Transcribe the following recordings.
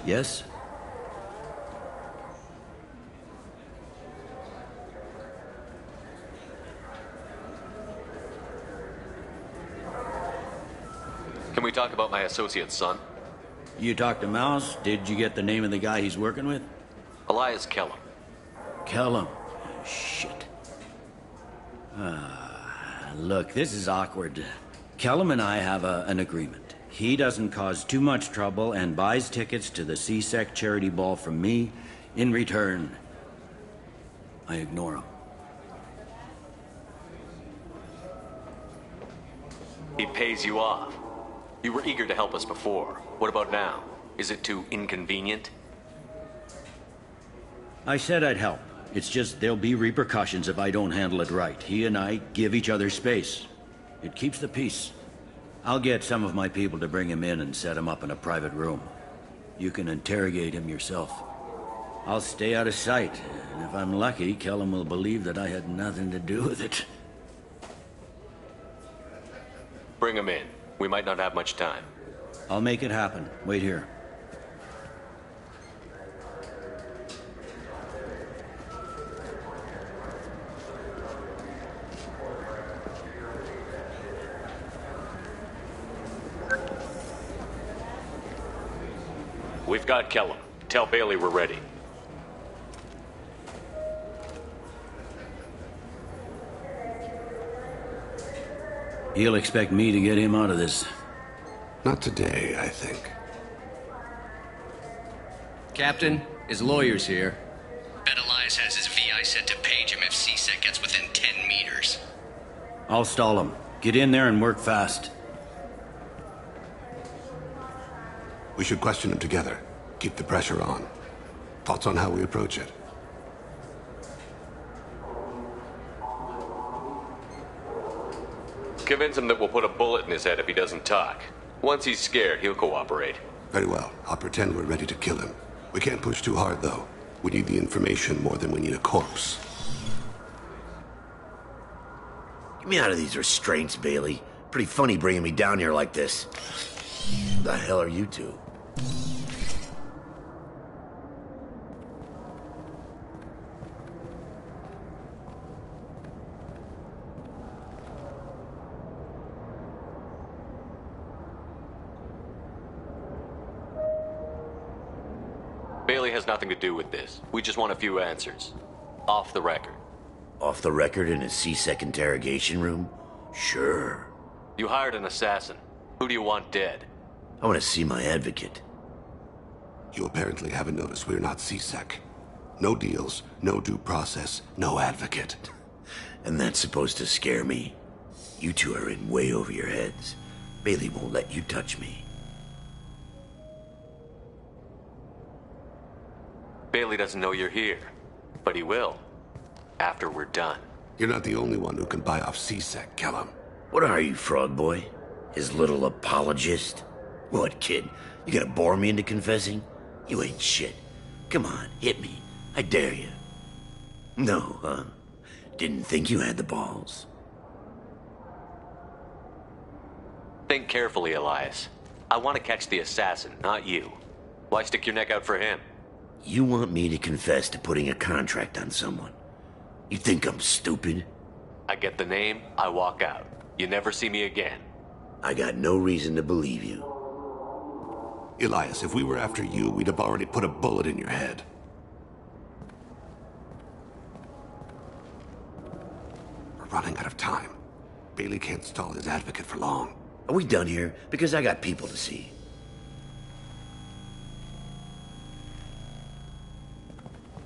Yes? Can we talk about my associate's son? You talked to Mouse? Did you get the name of the guy he's working with? Elias Kellum. Kellum. Shit. Look, this is awkward. Kellum and I have an agreement. He doesn't cause too much trouble and buys tickets to the CSEC charity ball from me. In return, I ignore him. He pays you off. You were eager to help us before. What about now? Is it too inconvenient? I said I'd help. It's just there'll be repercussions if I don't handle it right. He and I give each other space. It keeps the peace. I'll get some of my people to bring him in and set him up in a private room. You can interrogate him yourself. I'll stay out of sight, and if I'm lucky, Kellum will believe that I had nothing to do with it. Bring him in. We might not have much time. I'll make it happen. Wait here. We've got Kellum. Tell Bailey we're ready. He'll expect me to get him out of this. Not today, I think. Captain, his lawyer's here. Bet Elias has his VI set to page him if CSEC gets within 10 meters. I'll stall him. Get in there and work fast. We should question him together. Keep the pressure on. Thoughts on how we approach it? Convince him that we'll put a bullet in his head if he doesn't talk. Once he's scared, he'll cooperate. Very well. I'll pretend we're ready to kill him. We can't push too hard, though. We need the information more than we need a corpse. Get me out of these restraints, Bailey. Pretty funny bringing me down here like this. Who the hell are you two? Bailey has nothing to do with this. We just want a few answers. Off the record. Off the record in a CSEC interrogation room? Sure. You hired an assassin. Who do you want dead? I want to see my advocate. You apparently haven't noticed we're not CSEC. No deals, no due process, no advocate. And that's supposed to scare me. You two are in way over your heads. Bailey won't let you touch me. Bailey doesn't know you're here, but he will. After we're done. You're not the only one who can buy off CSEC, Kellum. What are you, Frog Boy? His little apologist? What, kid? You gonna bore me into confessing? You ain't shit. Come on, hit me. I dare you. No, huh? Didn't think you had the balls. Think carefully, Elias. I want to catch the assassin, not you. Why stick your neck out for him? You want me to confess to putting a contract on someone? You think I'm stupid? I get the name, I walk out. You never see me again. I got no reason to believe you. Elias, if we were after you, we'd have already put a bullet in your head. We're running out of time. Bailey can't stall his advocate for long. Are we done here? Because I got people to see.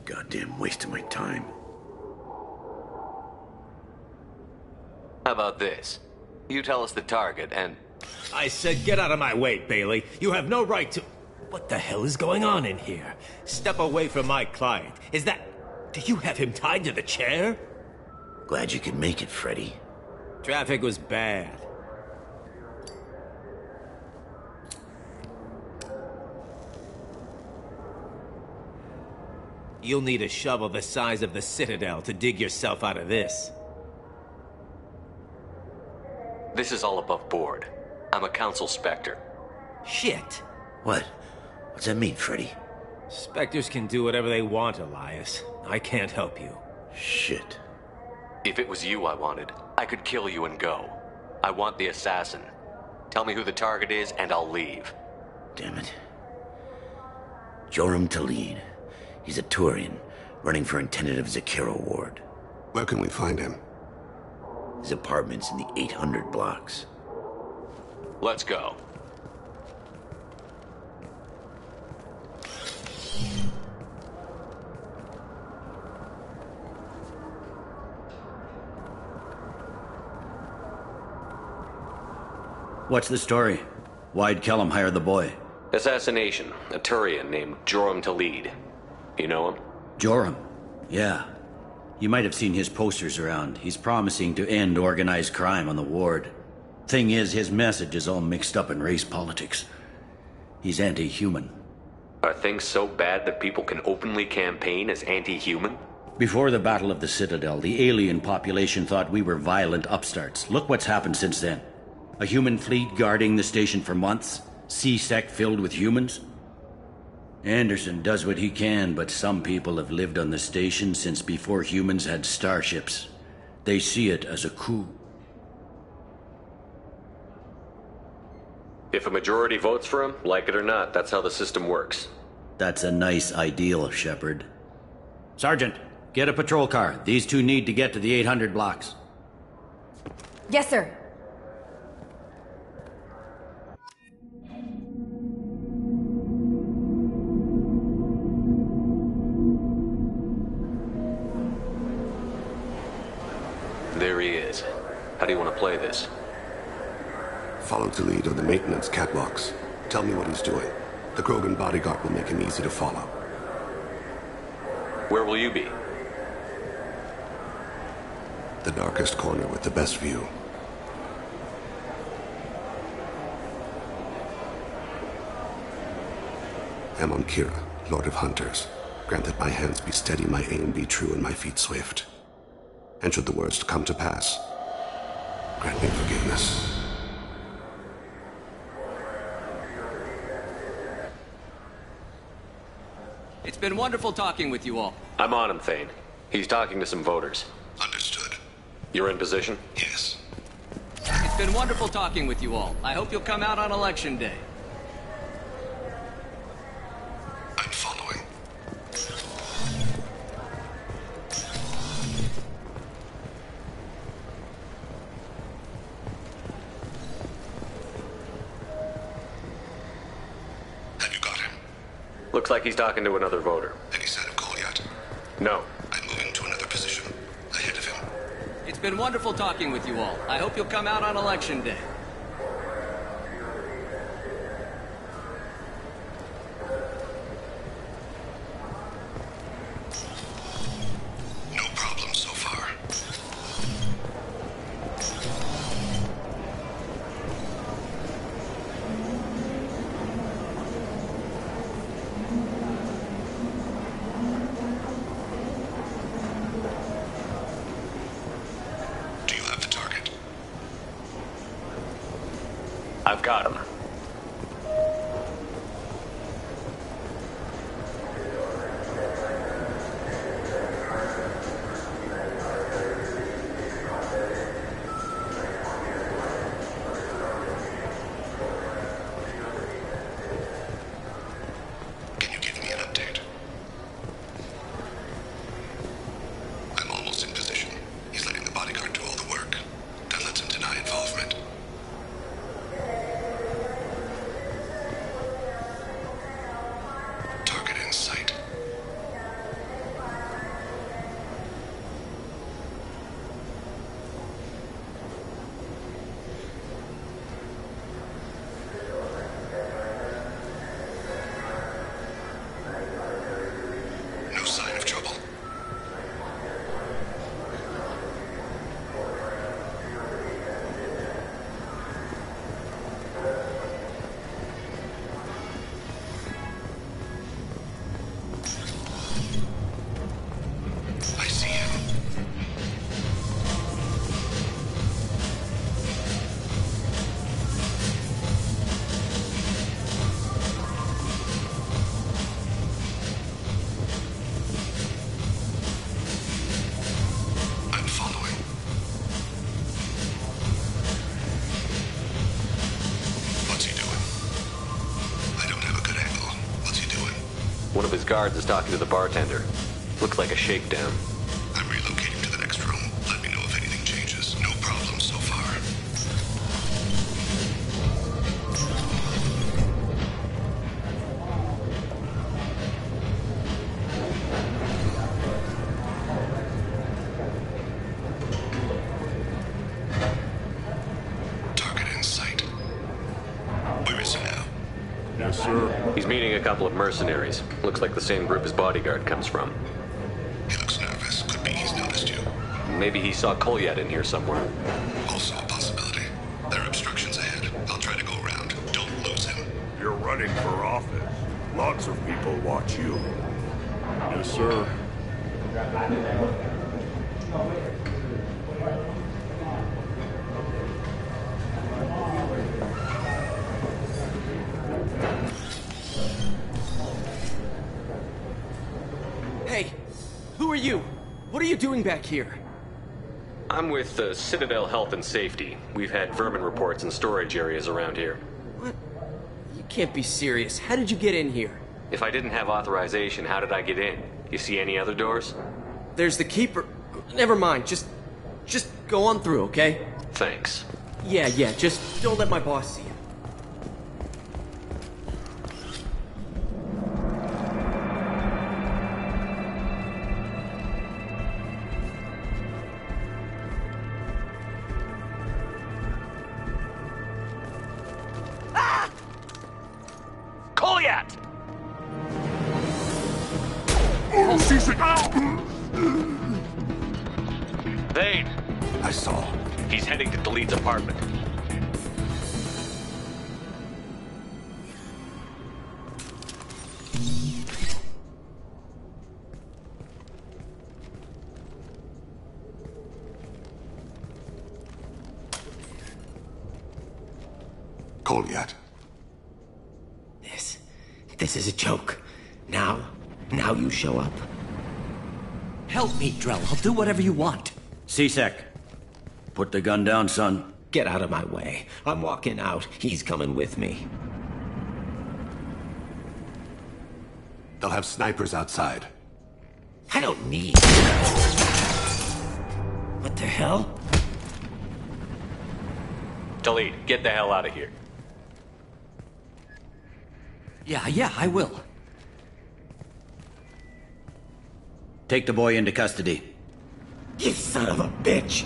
Goddamn waste of my time. How about this? You tell us the target and... I said get out of my way, Bailey. You have no right to... What the hell is going on in here? Step away from my client. Is that... Do you have him tied to the chair? Glad you could make it, Freddy. Traffic was bad. You'll need a shovel the size of the Citadel to dig yourself out of this. This is all above board. I'm a council specter. Shit. What? What's that mean, Freddy? Spectres can do whatever they want, Elias. I can't help you. Shit. If it was you I wanted, I could kill you and go. I want the assassin. Tell me who the target is, and I'll leave. Damn it. Joram Talid. He's a Turian, running for intendant of Zakira Ward. Where can we find him? His apartment's in the 800 blocks. Let's go. What's the story? Why'd Kellum hire the boy? Assassination. A Turian named Joram Talid. You know him? Joram? Yeah. You might have seen his posters around. He's promising to end organized crime on the ward. Thing is, his message is all mixed up in race politics. He's anti-human. Are things so bad that people can openly campaign as anti-human? Before the Battle of the Citadel, the alien population thought we were violent upstarts. Look what's happened since then. A human fleet guarding the station for months. C-Sec filled with humans. Anderson does what he can, but some people have lived on the station since before humans had starships. They see it as a coup. If a majority votes for him, like it or not, that's how the system works. That's a nice ideal, Shepard. Sergeant, get a patrol car. These two need to get to the 800 blocks. Yes, sir. There he is. How do you want to play this? Follow to lead on the maintenance catwalks. Tell me what he's doing. The Krogan bodyguard will make him easy to follow. Where will you be? The darkest corner with the best view. I'm on Kira, Lord of Hunters. Grant that my hands be steady, my aim be true, and my feet swift. And should the worst come to pass, grant me forgiveness. It's been wonderful talking with you all. I'm on him, Thane. He's talking to some voters. Understood. You're in position? Yes. It's been wonderful talking with you all. I hope you'll come out on election day. I'm following. Have you got him? Looks like he's talking to another voter. Any sign of Goliath? No. I'm moving to another position. Ahead of him. It's been wonderful talking with you all. I hope you'll come out on election day. No problem so far. Do you have the target? I've got him. Can you give me an update? I'm almost in position. He's letting the bodyguard do all the work. That lets him deny involvement. One of his guards is talking to the bartender. Looks like a shakedown. I'm relocating to the next room. Let me know if anything changes. No problems so far. Target in sight. Where is he now? Yes, sir. He's meeting a couple of mercenaries. Looks like the same group his bodyguard comes from. He looks nervous. Could be he's noticed you. Maybe he saw Kolyat in here somewhere. Also a possibility. There are obstructions ahead. I'll try to go around. Don't lose him. You're running for office. Lots of people watch you. Yes, sir. Hey, who are you? What are you doing back here? I'm with Citadel Health and Safety. We've had vermin reports in storage areas around here. What? You can't be serious. How did you get in here? If I didn't have authorization, how did I get in? You see any other doors? There's the keeper. Never mind. Just go on through, okay? Thanks. Yeah, just don't let my boss see you. Kolyat! Thane! I saw. He's heading to Delete's apartment. Kolyat. This is a joke. Now you show up. Help me, Drell. I'll do whatever you want. C-Sec, put the gun down, son. Get out of my way. I'm walking out. He's coming with me. They'll have snipers outside. I don't need... What the hell? Delete, get the hell out of here. Yeah, I will. Take the boy into custody. You son of a bitch!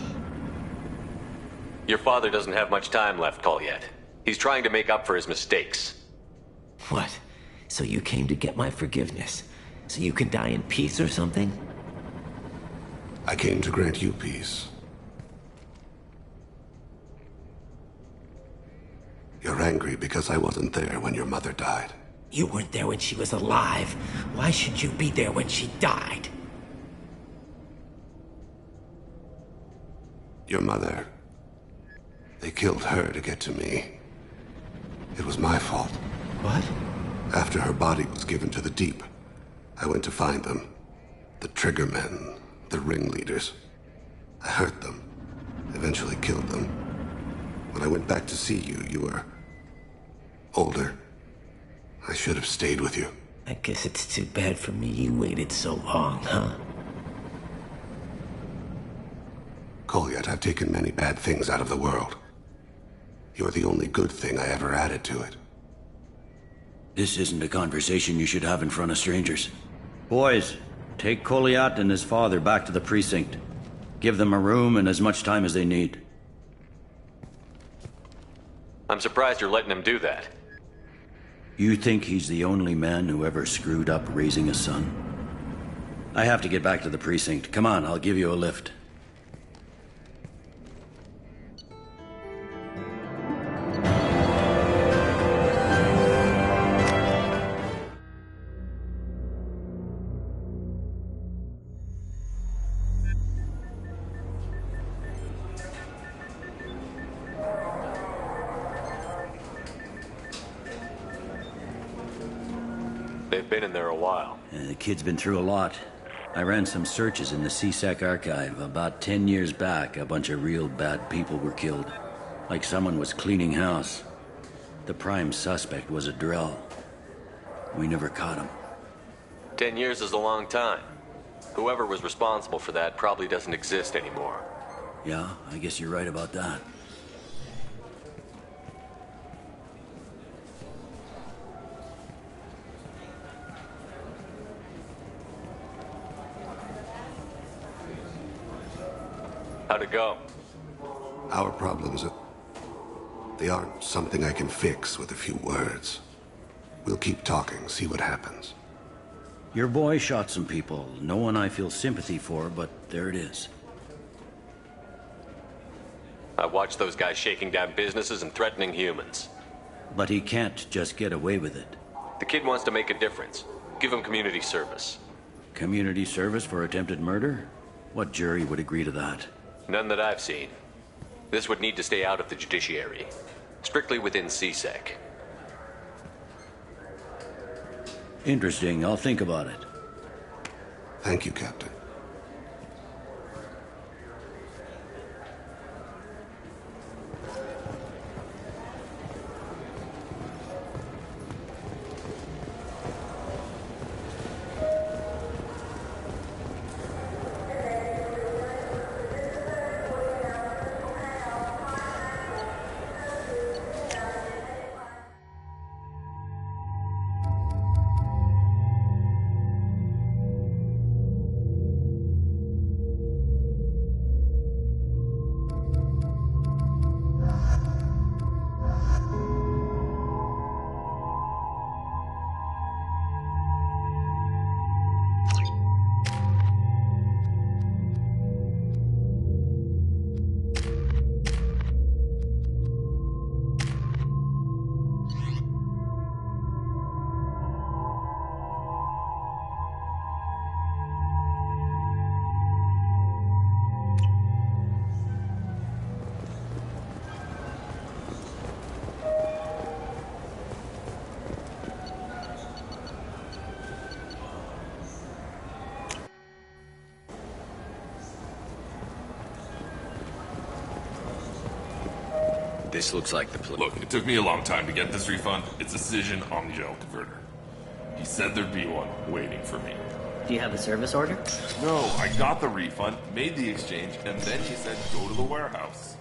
Your father doesn't have much time left, Kolyat. He's trying to make up for his mistakes. What? So you came to get my forgiveness? So you can die in peace or something? I came to grant you peace. You're angry because I wasn't there when your mother died. You weren't there when she was alive. Why should you be there when she died? Your mother... They killed her to get to me. It was my fault. What? After her body was given to the deep, I went to find them. The triggermen, the ringleaders. I hurt them, eventually killed them. When I went back to see you, you were... older. I should have stayed with you. I guess it's too bad for me you waited so long, huh? Kolyat, I've taken many bad things out of the world. You're the only good thing I ever added to it. This isn't a conversation you should have in front of strangers. Boys, take Kolyat and his father back to the precinct. Give them a room and as much time as they need. I'm surprised you're letting him do that. You think he's the only man who ever screwed up raising a son? I have to get back to the precinct. Come on, I'll give you a lift. They've been in there a while. The kid's been through a lot. I ran some searches in the CSEC archive. About 10 years back, a bunch of real bad people were killed. Like someone was cleaning house. The prime suspect was a Drell. We never caught him. 10 years is a long time. Whoever was responsible for that probably doesn't exist anymore. Yeah, I guess you're right about that. How'd it go? Our problems they aren't something I can fix with a few words. We'll keep talking, see what happens. Your boy shot some people. No one I feel sympathy for, but there it is. I watched those guys shaking down businesses and threatening humans. But he can't just get away with it. The kid wants to make a difference. Give him community service. Community service for attempted murder? What jury would agree to that? None that I've seen. This would need to stay out of the judiciary. Strictly within CSEC. Interesting. I'll think about it. Thank you, Captain. This looks like the place. Look, it took me a long time to get this refund. It's a Cision Omnigel converter. He said there'd be one waiting for me. Do you have a service order? No, I got the refund, made the exchange, and then he said go to the warehouse.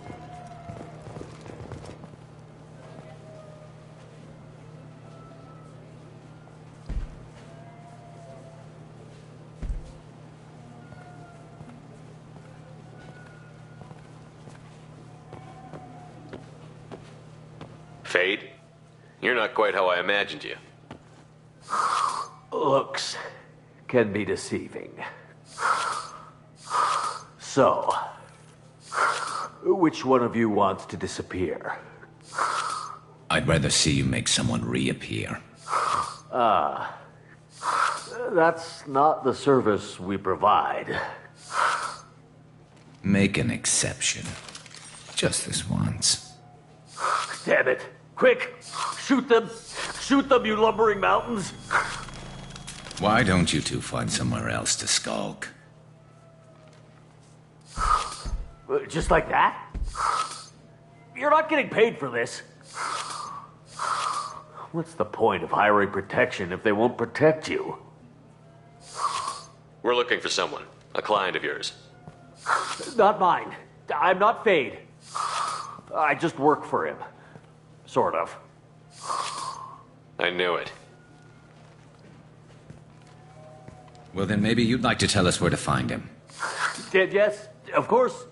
Fade? You're not quite how I imagined you. Looks can be deceiving. So, which one of you wants to disappear? I'd rather see you make someone reappear. That's not the service we provide. Make an exception. Just this once. Damn it. Quick! Shoot them! Shoot them, you lumbering mountains! Why don't you two find somewhere else to skulk? Just like that? You're not getting paid for this. What's the point of hiring protection if they won't protect you? We're looking for someone. A client of yours. Not mine. I'm not Fade. I just work for him. Sort of. I knew it. Well, then maybe you'd like to tell us where to find him. Yes, of course.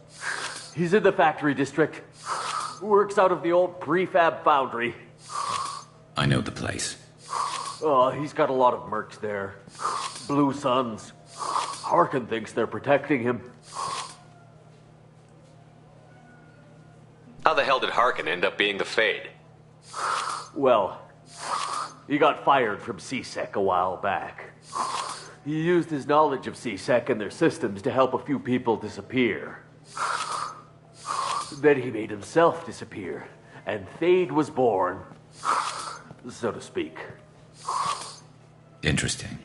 He's in the factory district. Works out of the old prefab foundry. I know the place. Oh, he's got a lot of mercs there. Blue Suns. Harkin thinks they're protecting him. How the hell did Harkin end up being the Fade? Well, he got fired from CSEC a while back. He used his knowledge of CSEC and their systems to help a few people disappear. Then he made himself disappear, and Fade was born, so to speak. Interesting.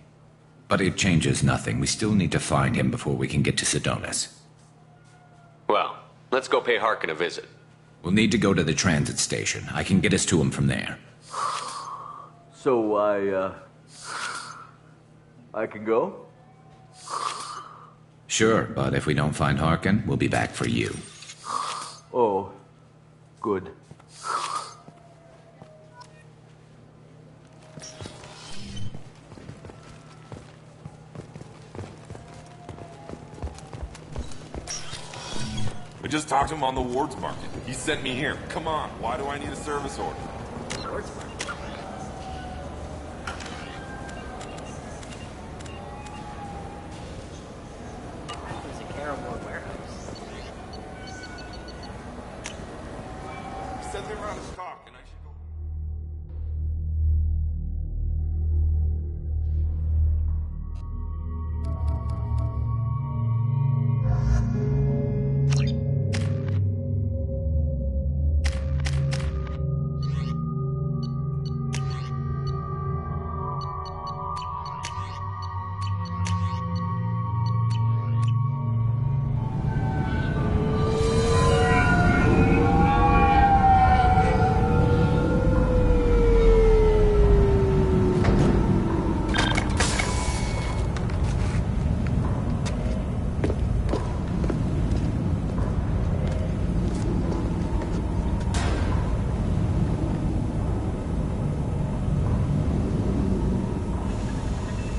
But it changes nothing. We still need to find him before we can get to Sedonis. Well, let's go pay Harkin a visit. We'll need to go to the transit station. I can get us to him from there. So I can go? Sure, but if we don't find Harkin, we'll be back for you. Oh, good. We just talked to him on the wards market. He sent me here. Come on, why do I need a service order? Wards market? Send him around his talk, and I should go.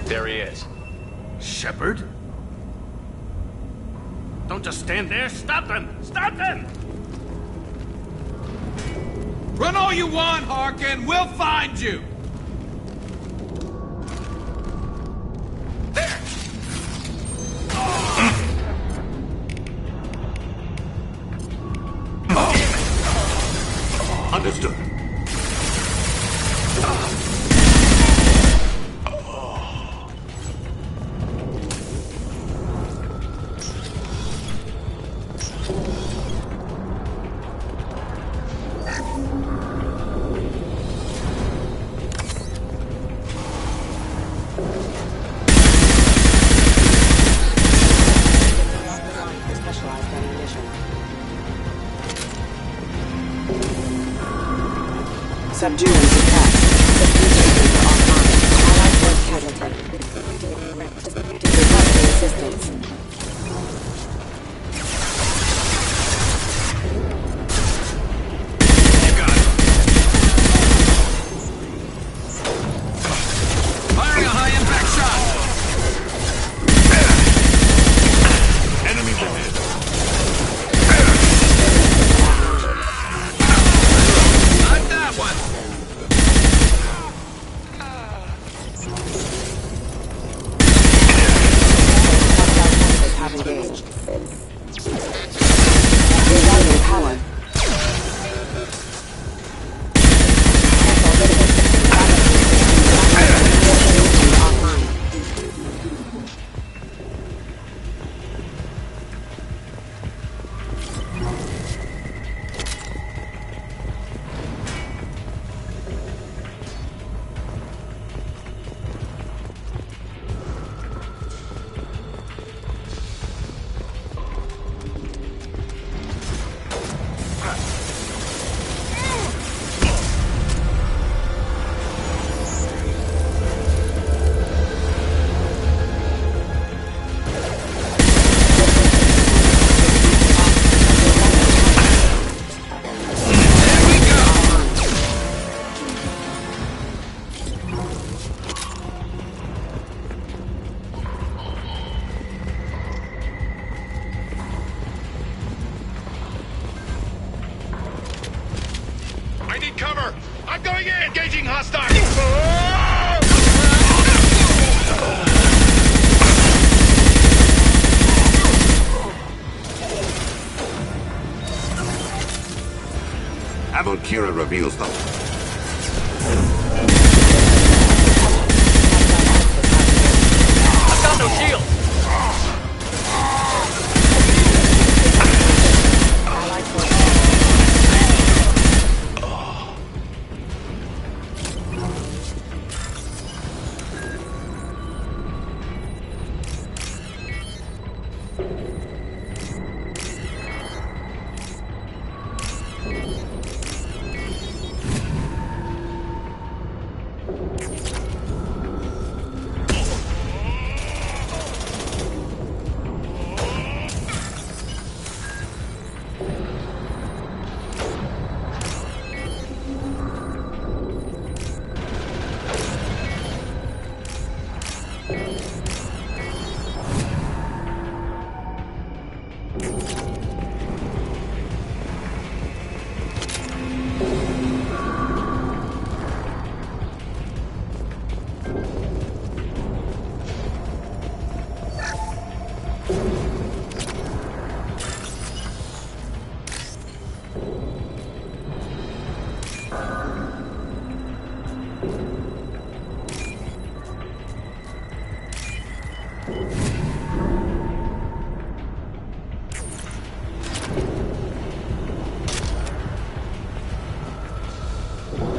There he is. Shepard? Don't just stand there. Stop them! Stop them! Run all you want, Harkin. We'll find you. There! Understood. Subdue and detach. Diffuser online. Allied force casualty. Requesting assistance. Firing a high-impact shot! Enemies ahead. Not that one! Have engaged. Rerouting power. Online. I need cover! I'm going in! Engaging hostile! Avokira reveals them. I've got no shield!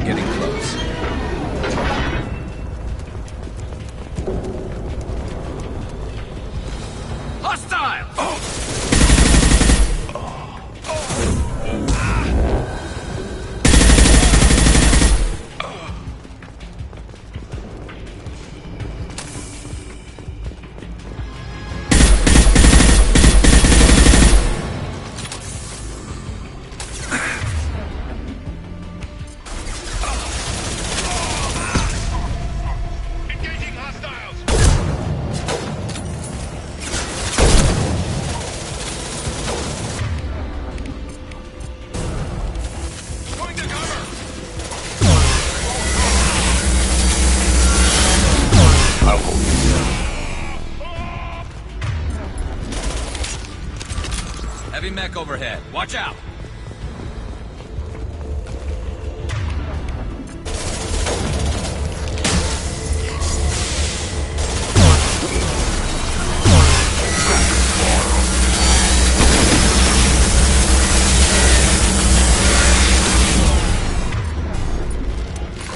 Getting close. Hostile! Engaging hostiles! Going to cover! Heavy mech overhead. Watch out!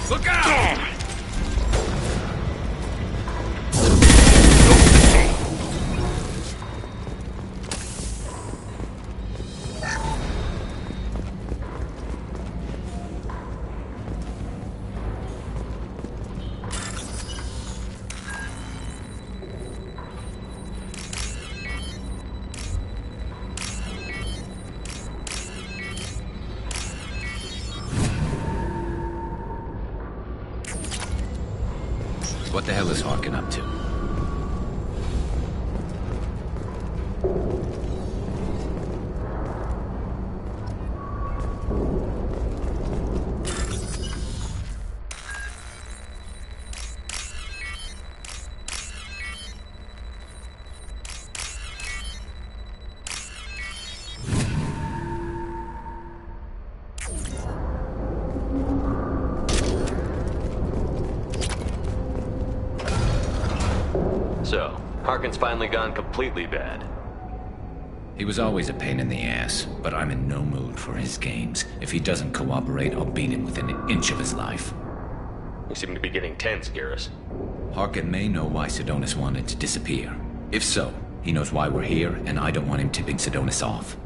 Look out! What the hell is Harkin up to? So, Harkin's finally gone completely bad. He was always a pain in the ass, but I'm in no mood for his games. If he doesn't cooperate, I'll beat him within an inch of his life. You seem to be getting tense, Garrus. Harkin may know why Sidonis wanted to disappear. If so, he knows why we're here, and I don't want him tipping Sidonis off.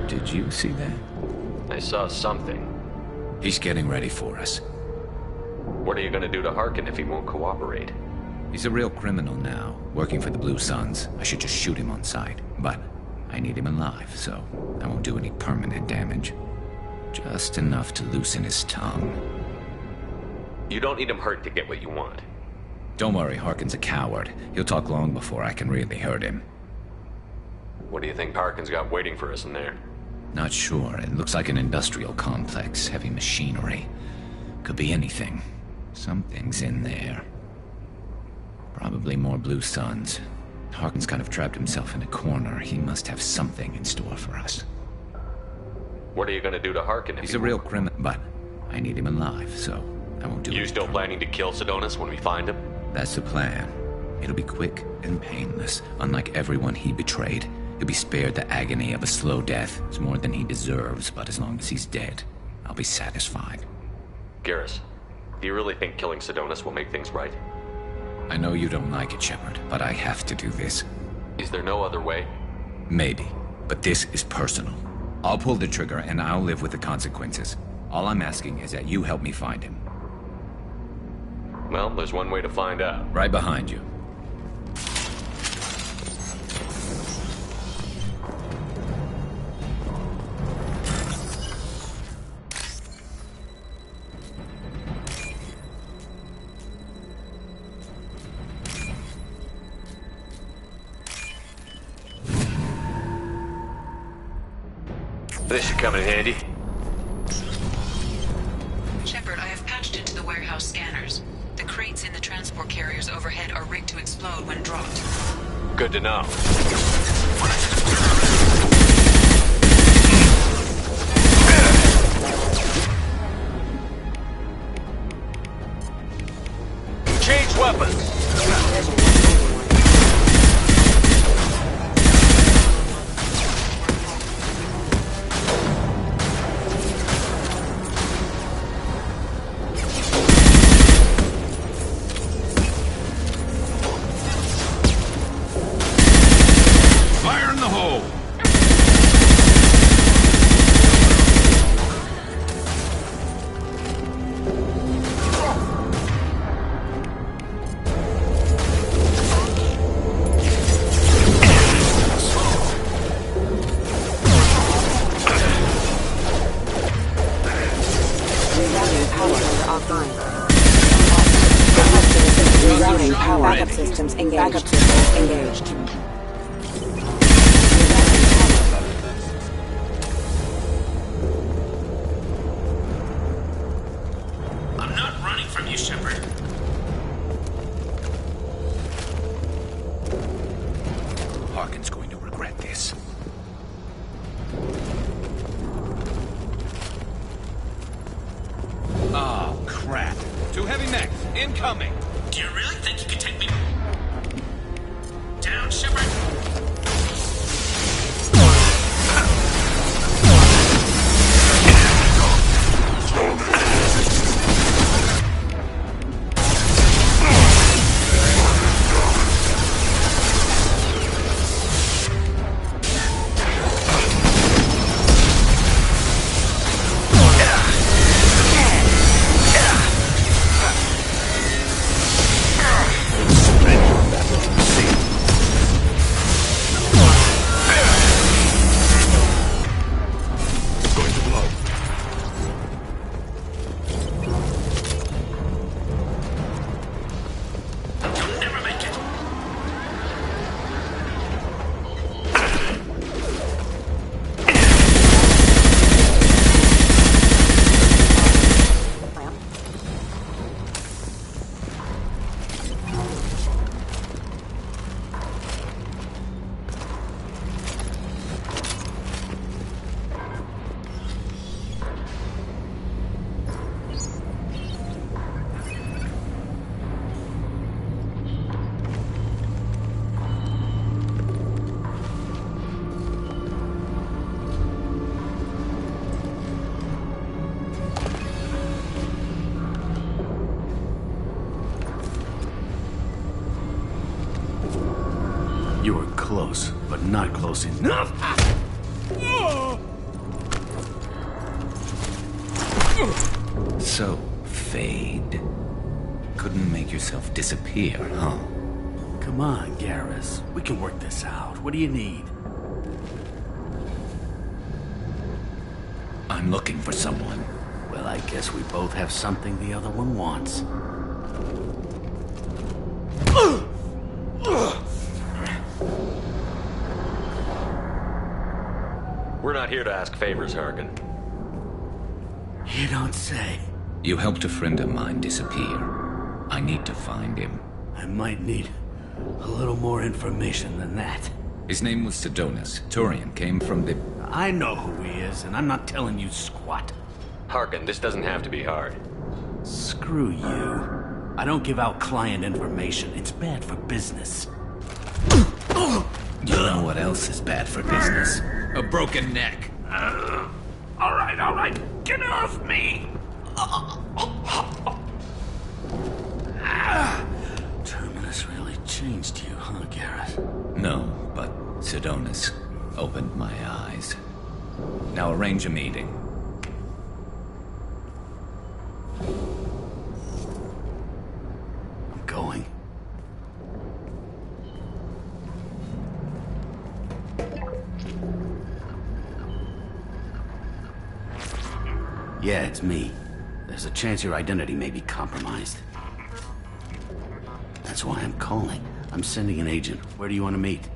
Did you see that? I saw something. He's getting ready for us. What are you gonna do to Harkin if he won't cooperate? He's a real criminal now, working for the Blue Suns. I should just shoot him on sight, but I need him alive, so I won't do any permanent damage. Just enough to loosen his tongue. You don't need him hurt to get what you want. Don't worry, Harkin's a coward. He'll talk long before I can really hurt him. What do you think Harkin's got waiting for us in there? Not sure. It looks like an industrial complex. Heavy machinery. Could be anything. Something's in there. Probably more Blue Suns. Harkin's kind of trapped himself in a corner. He must have something in store for us. What are you gonna do to Harkin if He's a real criminal, but I need him alive, so I won't do it. You still planning to kill Sidonis when we find him? That's the plan. It'll be quick and painless, unlike everyone he betrayed. He'll be spared the agony of a slow death. It's more than he deserves, but as long as he's dead, I'll be satisfied. Garrus, do you really think killing Sidonis will make things right? I know you don't like it, Shepard, but I have to do this. Is there no other way? Maybe, but this is personal. I'll pull the trigger and I'll live with the consequences. All I'm asking is that you help me find him. Well, there's one way to find out. Right behind you. This should come in handy. Shepard, I have patched into the warehouse scanners. The crates in the transport carriers overhead are rigged to explode when dropped. Good to know. Change weapons! Fire in the hole! Rerouting power. Backup systems engaged. Backup systems engaged. I'm not running from you, Shepard. Harkin's going to regret this. Oh, crap. Two heavy mechs, incoming. Do you really think you could take me down, Shepard? You were close, but not close enough. So, Fade. Couldn't make yourself disappear, huh? Come on, Garrus. We can work this out. What do you need? I'm looking for someone. Well, I guess we both have something the other one wants. We're not here to ask favors, Harkin. You don't say. You helped a friend of mine disappear. I need to find him. I might need a little more information than that. His name was Sidonis. Turian came from the... I know who he is, and I'm not telling you squat. Harkin, this doesn't have to be hard. Screw you. I don't give out client information. It's bad for business. You know what else is bad for business? A broken neck. All right. Get off me! Terminus really changed you, huh, Garrus? No, but Sidonis opened my eyes. Now arrange a meeting. I'm going. Yeah, it's me. There's a chance your identity may be compromised. That's why I'm calling. I'm sending an agent. Where do you want to meet?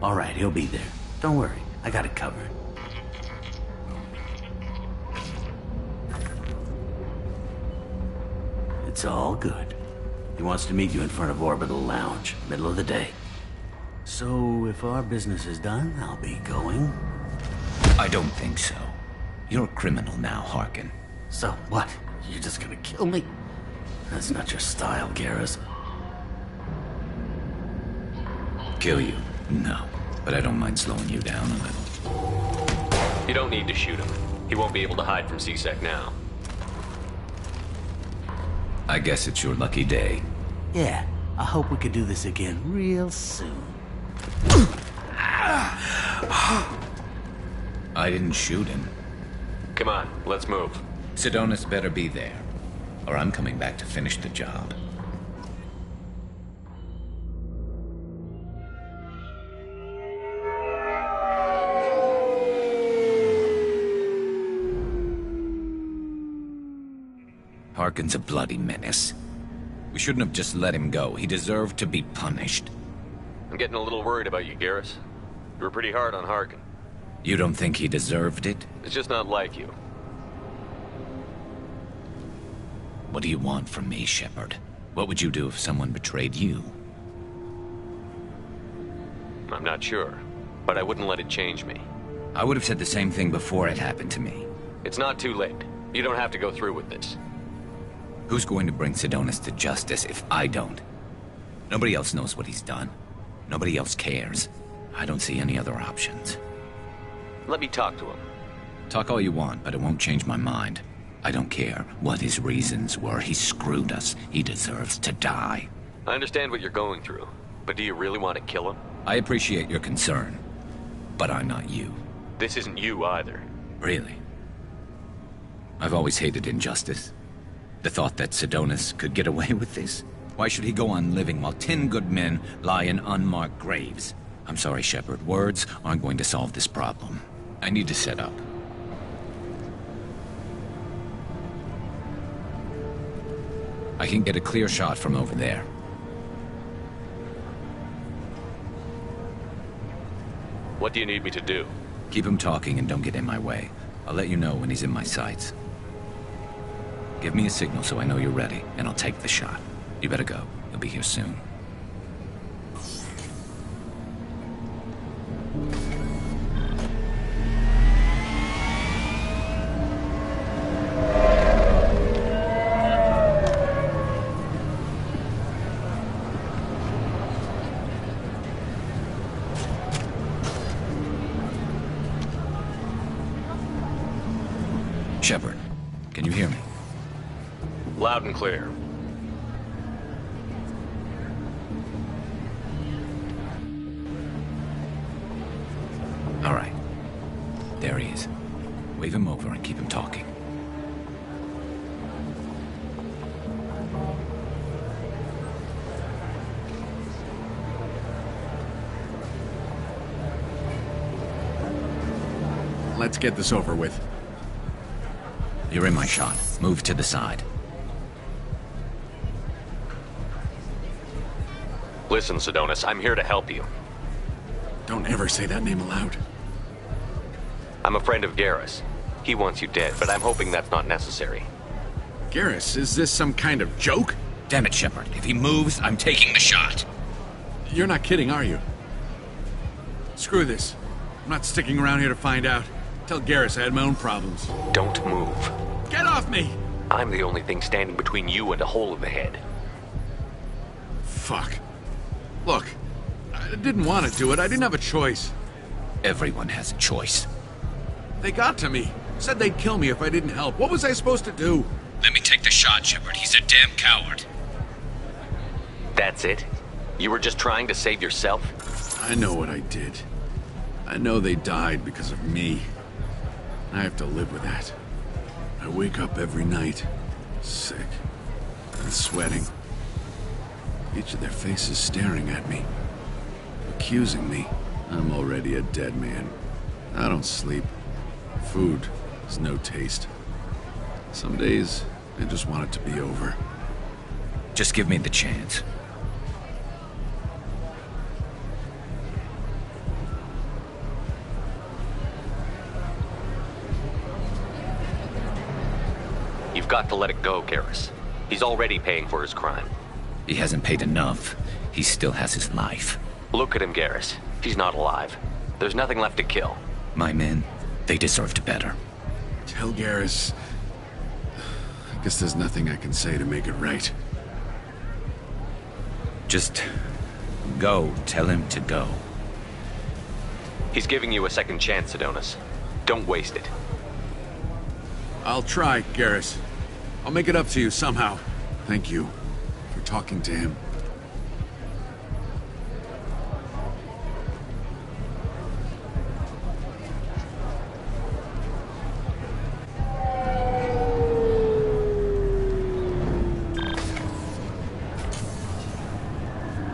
All right, he'll be there. Don't worry, I got it covered. It's all good. He wants to meet you in front of Orbital Lounge, middle of the day. So, if our business is done, I'll be going. I don't think so. You're a criminal now, Harkin. So what? You're just gonna kill me? That's not your style, Garrus. Kill you? No. But I don't mind slowing you down a little. You don't need to shoot him. He won't be able to hide from C-Sec now. I guess it's your lucky day. Yeah, I hope we could do this again real soon. I didn't shoot him. Come on, let's move. Sidonis better be there, or I'm coming back to finish the job. Harkin's a bloody menace. We shouldn't have just let him go. He deserved to be punished. I'm getting a little worried about you, Garrus. You were pretty hard on Harkin. You don't think he deserved it? It's just not like you. What do you want from me, Shepard? What would you do if someone betrayed you? I'm not sure, but I wouldn't let it change me. I would have said the same thing before it happened to me. It's not too late. You don't have to go through with this. Who's going to bring Sidonis to justice if I don't? Nobody else knows what he's done. Nobody else cares. I don't see any other options. Let me talk to him. Talk all you want, but it won't change my mind. I don't care what his reasons were. He screwed us. He deserves to die. I understand what you're going through, but do you really want to kill him? I appreciate your concern, but I'm not you. This isn't you either. Really? I've always hated injustice. The thought that Sidonis could get away with this? Why should he go on living while 10 good men lie in unmarked graves? I'm sorry, Shepard. Words aren't going to solve this problem. I need to set up. I can get a clear shot from over there. What do you need me to do? Keep him talking and don't get in my way. I'll let you know when he's in my sights. Give me a signal so I know you're ready, and I'll take the shot. You better go. He'll be here soon. Shepard, can you hear me? Loud and clear. All right. There he is. Wave him over and keep him talking. Let's get this over with. You're in my shot. Move to the side. Listen, Sidonis, I'm here to help you. Don't ever say that name aloud. I'm a friend of Garrus. He wants you dead, but I'm hoping that's not necessary. Garrus, is this some kind of joke? Damn it, Shepard. If he moves, I'm taking the shot. You're not kidding, are you? Screw this. I'm not sticking around here to find out. Tell Garrus I had my own problems. Don't move. Get off me! I'm the only thing standing between you and a hole in the head. Fuck. Look, I didn't want to do it. I didn't have a choice. Everyone has a choice. They got to me. Said they'd kill me if I didn't help. What was I supposed to do? Let me take the shot, Shepard. He's a damn coward. That's it? You were just trying to save yourself? I know what I did. I know they died because of me. I have to live with that. I wake up every night, sick and sweating. Each of their faces staring at me, accusing me. I'm already a dead man. I don't sleep. Food has no taste. Some days, I just want it to be over. Just give me the chance. You've got to let it go, Garrus. He's already paying for his crime. He hasn't paid enough. He still has his life. Look at him, Garrus. He's not alive. There's nothing left to kill. My men, they deserved better. Tell Garrus... I guess there's nothing I can say to make it right. Just... go. Tell him to go. He's giving you a second chance, Adonis. Don't waste it. I'll try, Garrus. I'll make it up to you somehow. Thank you for talking to him.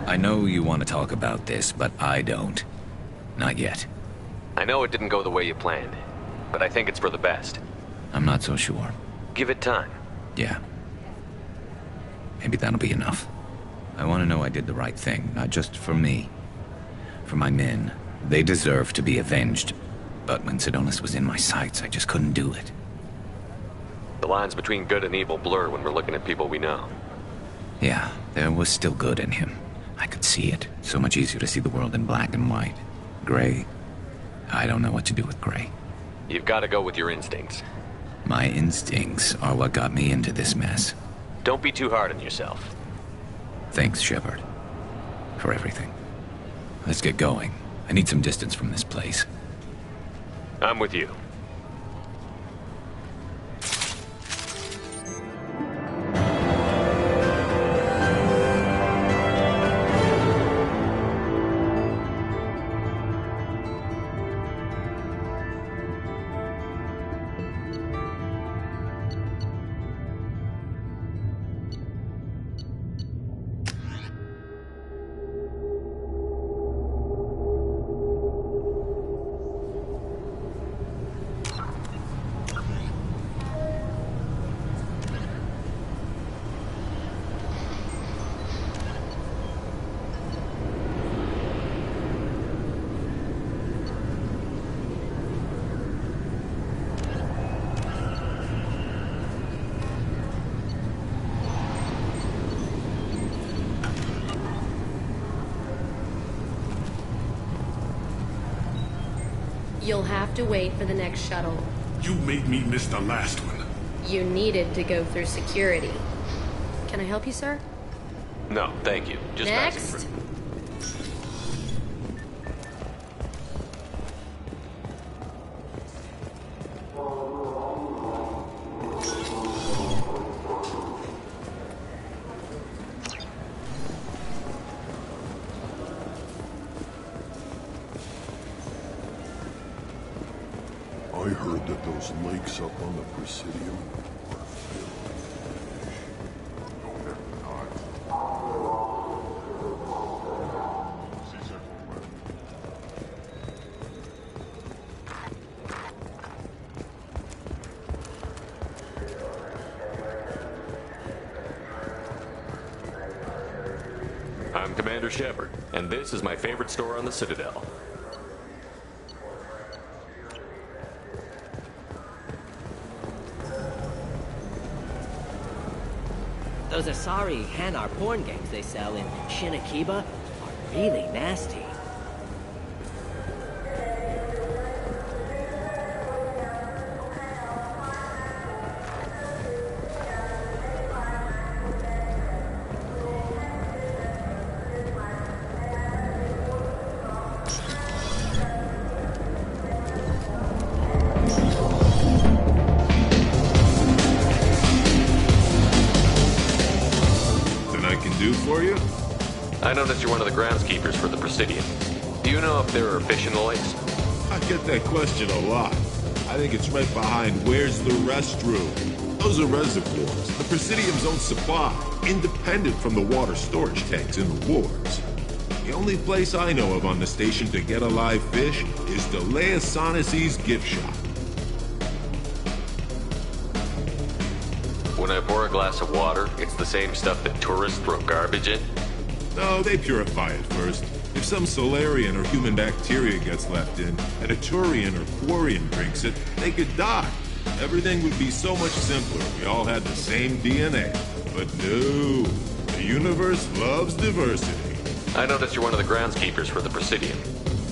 I know you want to talk about this, but I don't. Not yet. I know it didn't go the way you planned, but I think it's for the best. I'm not so sure. Give it time. Yeah. Maybe that'll be enough. I want to know I did the right thing, not just for me. For my men. They deserve to be avenged. But when Sidonis was in my sights, I just couldn't do it. The lines between good and evil blur when we're looking at people we know. Yeah, there was still good in him. I could see it. So much easier to see the world in black and white. Gray? I don't know what to do with gray. You've got to go with your instincts. My instincts are what got me into this mess. Don't be too hard on yourself. Thanks, Shepard. For everything. Let's get going. I need some distance from this place. I'm with you. You'll have to wait for the next shuttle. You made me miss the last one. You needed to go through security. Can I help you, sir? No, thank you. Just Next. passing through. I heard that those lakes up on the Presidium are filled with fish. No, they're not. I'm Commander Shepard, and this is my favorite store on the Citadel. Those Asari Hanar porn games they sell in Shinakiba are really nasty. For you? I noticed you're one of the groundskeepers for the Presidium. Do you know if there are fish in the lakes? I get that question a lot. I think it's right behind where's the restroom. Those are reservoirs, the Presidium's own supply, independent from the water storage tanks in the wards. The only place I know of on the station to get a live fish is Delea Sonesi's gift shop. When I pour a glass of water, it's the same stuff that tourists throw garbage in? No, they purify it first. If some Solarian or human bacteria gets left in, and a Turian or Quarian drinks it, they could die. Everything would be so much simpler if we all had the same DNA. But no, The universe loves diversity. I noticed you're one of the groundskeepers for the Presidium.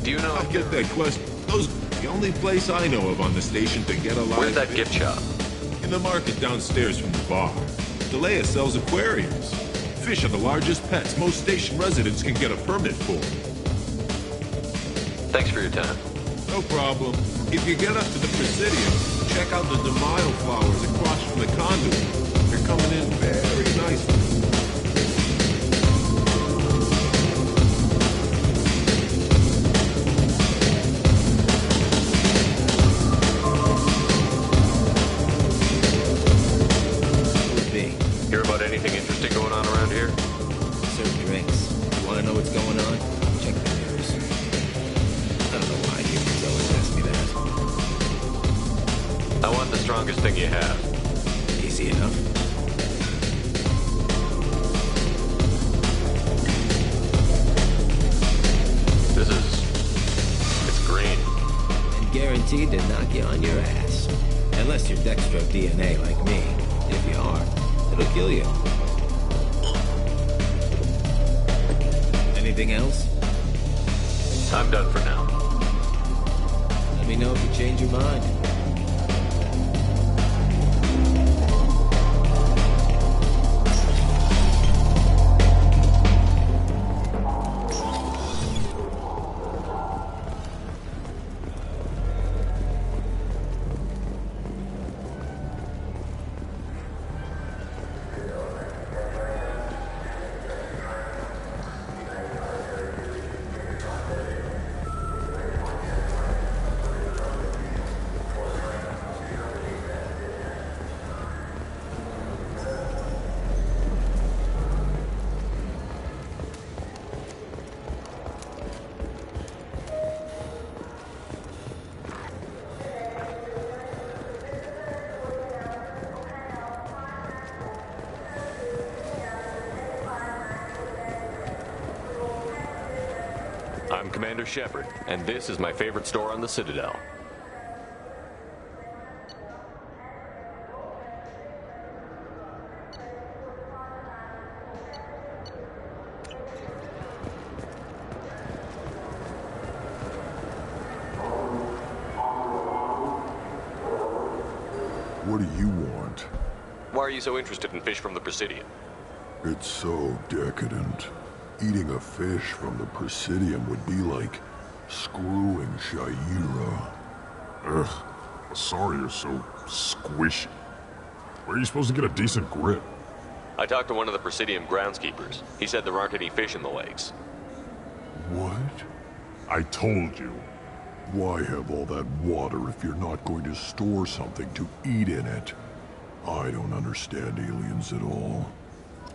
Do you know... I get that question. Those the only place I know of on the station to get a live Where's that fish. gift shop? In the market downstairs from the bar. Delia sells aquariums. Fish are the largest pets most station residents can get a permit for. Thanks for your time. No problem. If you get up to the Presidium, check out the DeMaio flowers across from the conduit. They're coming in very nicely. Hear about anything interesting going on around here? Serve drinks. You want to know what's going on? Check the news. I don't know why humans always ask me that. I want the strongest thing you have. Easy enough. It's green. And guaranteed to knock you on your ass. Unless you're Dextro DNA like me. If you are, it'll kill you. Anything else? I'm done for now. Let me know if you change your mind. I'm Commander Shepard, and this is my favorite store on the Citadel. What do you want? Why are you so interested in fish from the Presidium? It's so decadent. Eating a fish from the Presidium would be like screwing Shaira. Ugh, sorry you're so squishy. Where are you supposed to get a decent grip? I talked to one of the Presidium groundskeepers. He said there aren't any fish in the lakes. What? I told you. Why have all that water if you're not going to store something to eat in it? I don't understand aliens at all.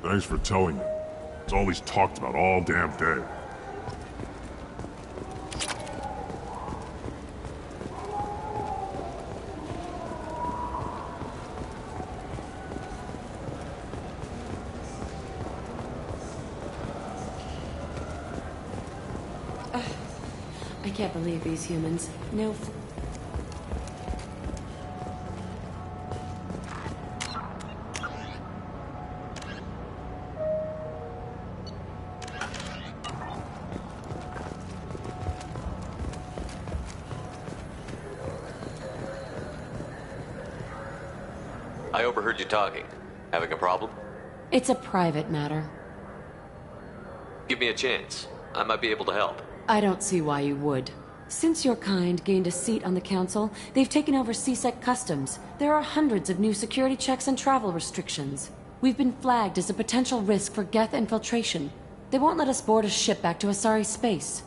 Thanks for telling me. It's all he's talked about all damn day. I can't believe these humans. No. I overheard you talking. Having a problem? It's a private matter. Give me a chance. I might be able to help. I don't see why you would. Since your kind gained a seat on the council, they've taken over CSEC customs. There are hundreds of new security checks and travel restrictions. We've been flagged as a potential risk for Geth infiltration. They won't let us board a ship back to Asari space.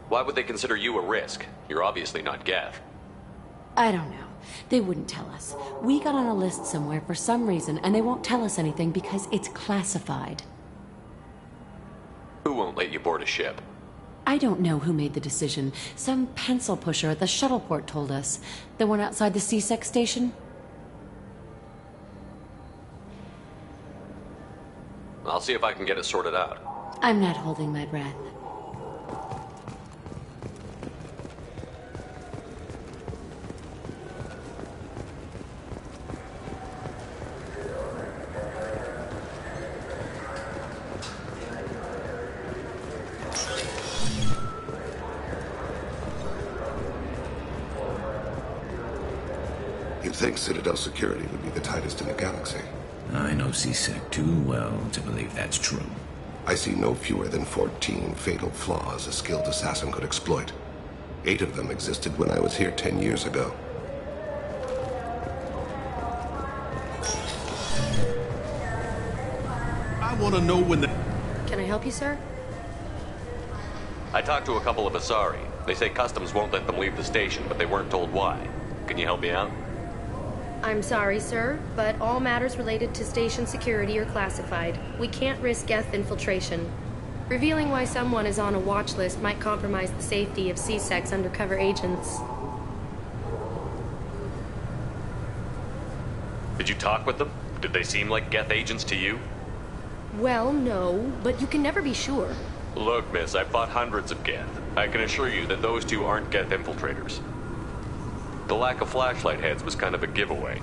Why would they consider you a risk? You're obviously not Geth. I don't know. They wouldn't tell us. We got on a list somewhere for some reason, and they won't tell us anything because it's classified. Who won't let you board a ship? I don't know who made the decision. Some pencil pusher at the shuttleport told us. The one outside the CSEC station? I'll see if I can get it sorted out. I'm not holding my breath. think Citadel security would be the tightest in the galaxy. I know C-Sec too well to believe that's true. I see no fewer than 14 fatal flaws a skilled assassin could exploit. 8 of them existed when I was here 10 years ago. I want to know when the... Can I help you, sir? I talked to a couple of Asari. They say customs won't let them leave the station, but they weren't told why. Can you help me out? I'm sorry, sir, but all matters related to station security are classified. We can't risk Geth infiltration. Revealing why someone is on a watch list might compromise the safety of C-Sec's undercover agents. Did you talk with them? Did they seem like Geth agents to you? Well, no, but you can never be sure. Look, miss, I've fought hundreds of Geth. I can assure you that those two aren't Geth infiltrators. The lack of flashlight heads was kind of a giveaway.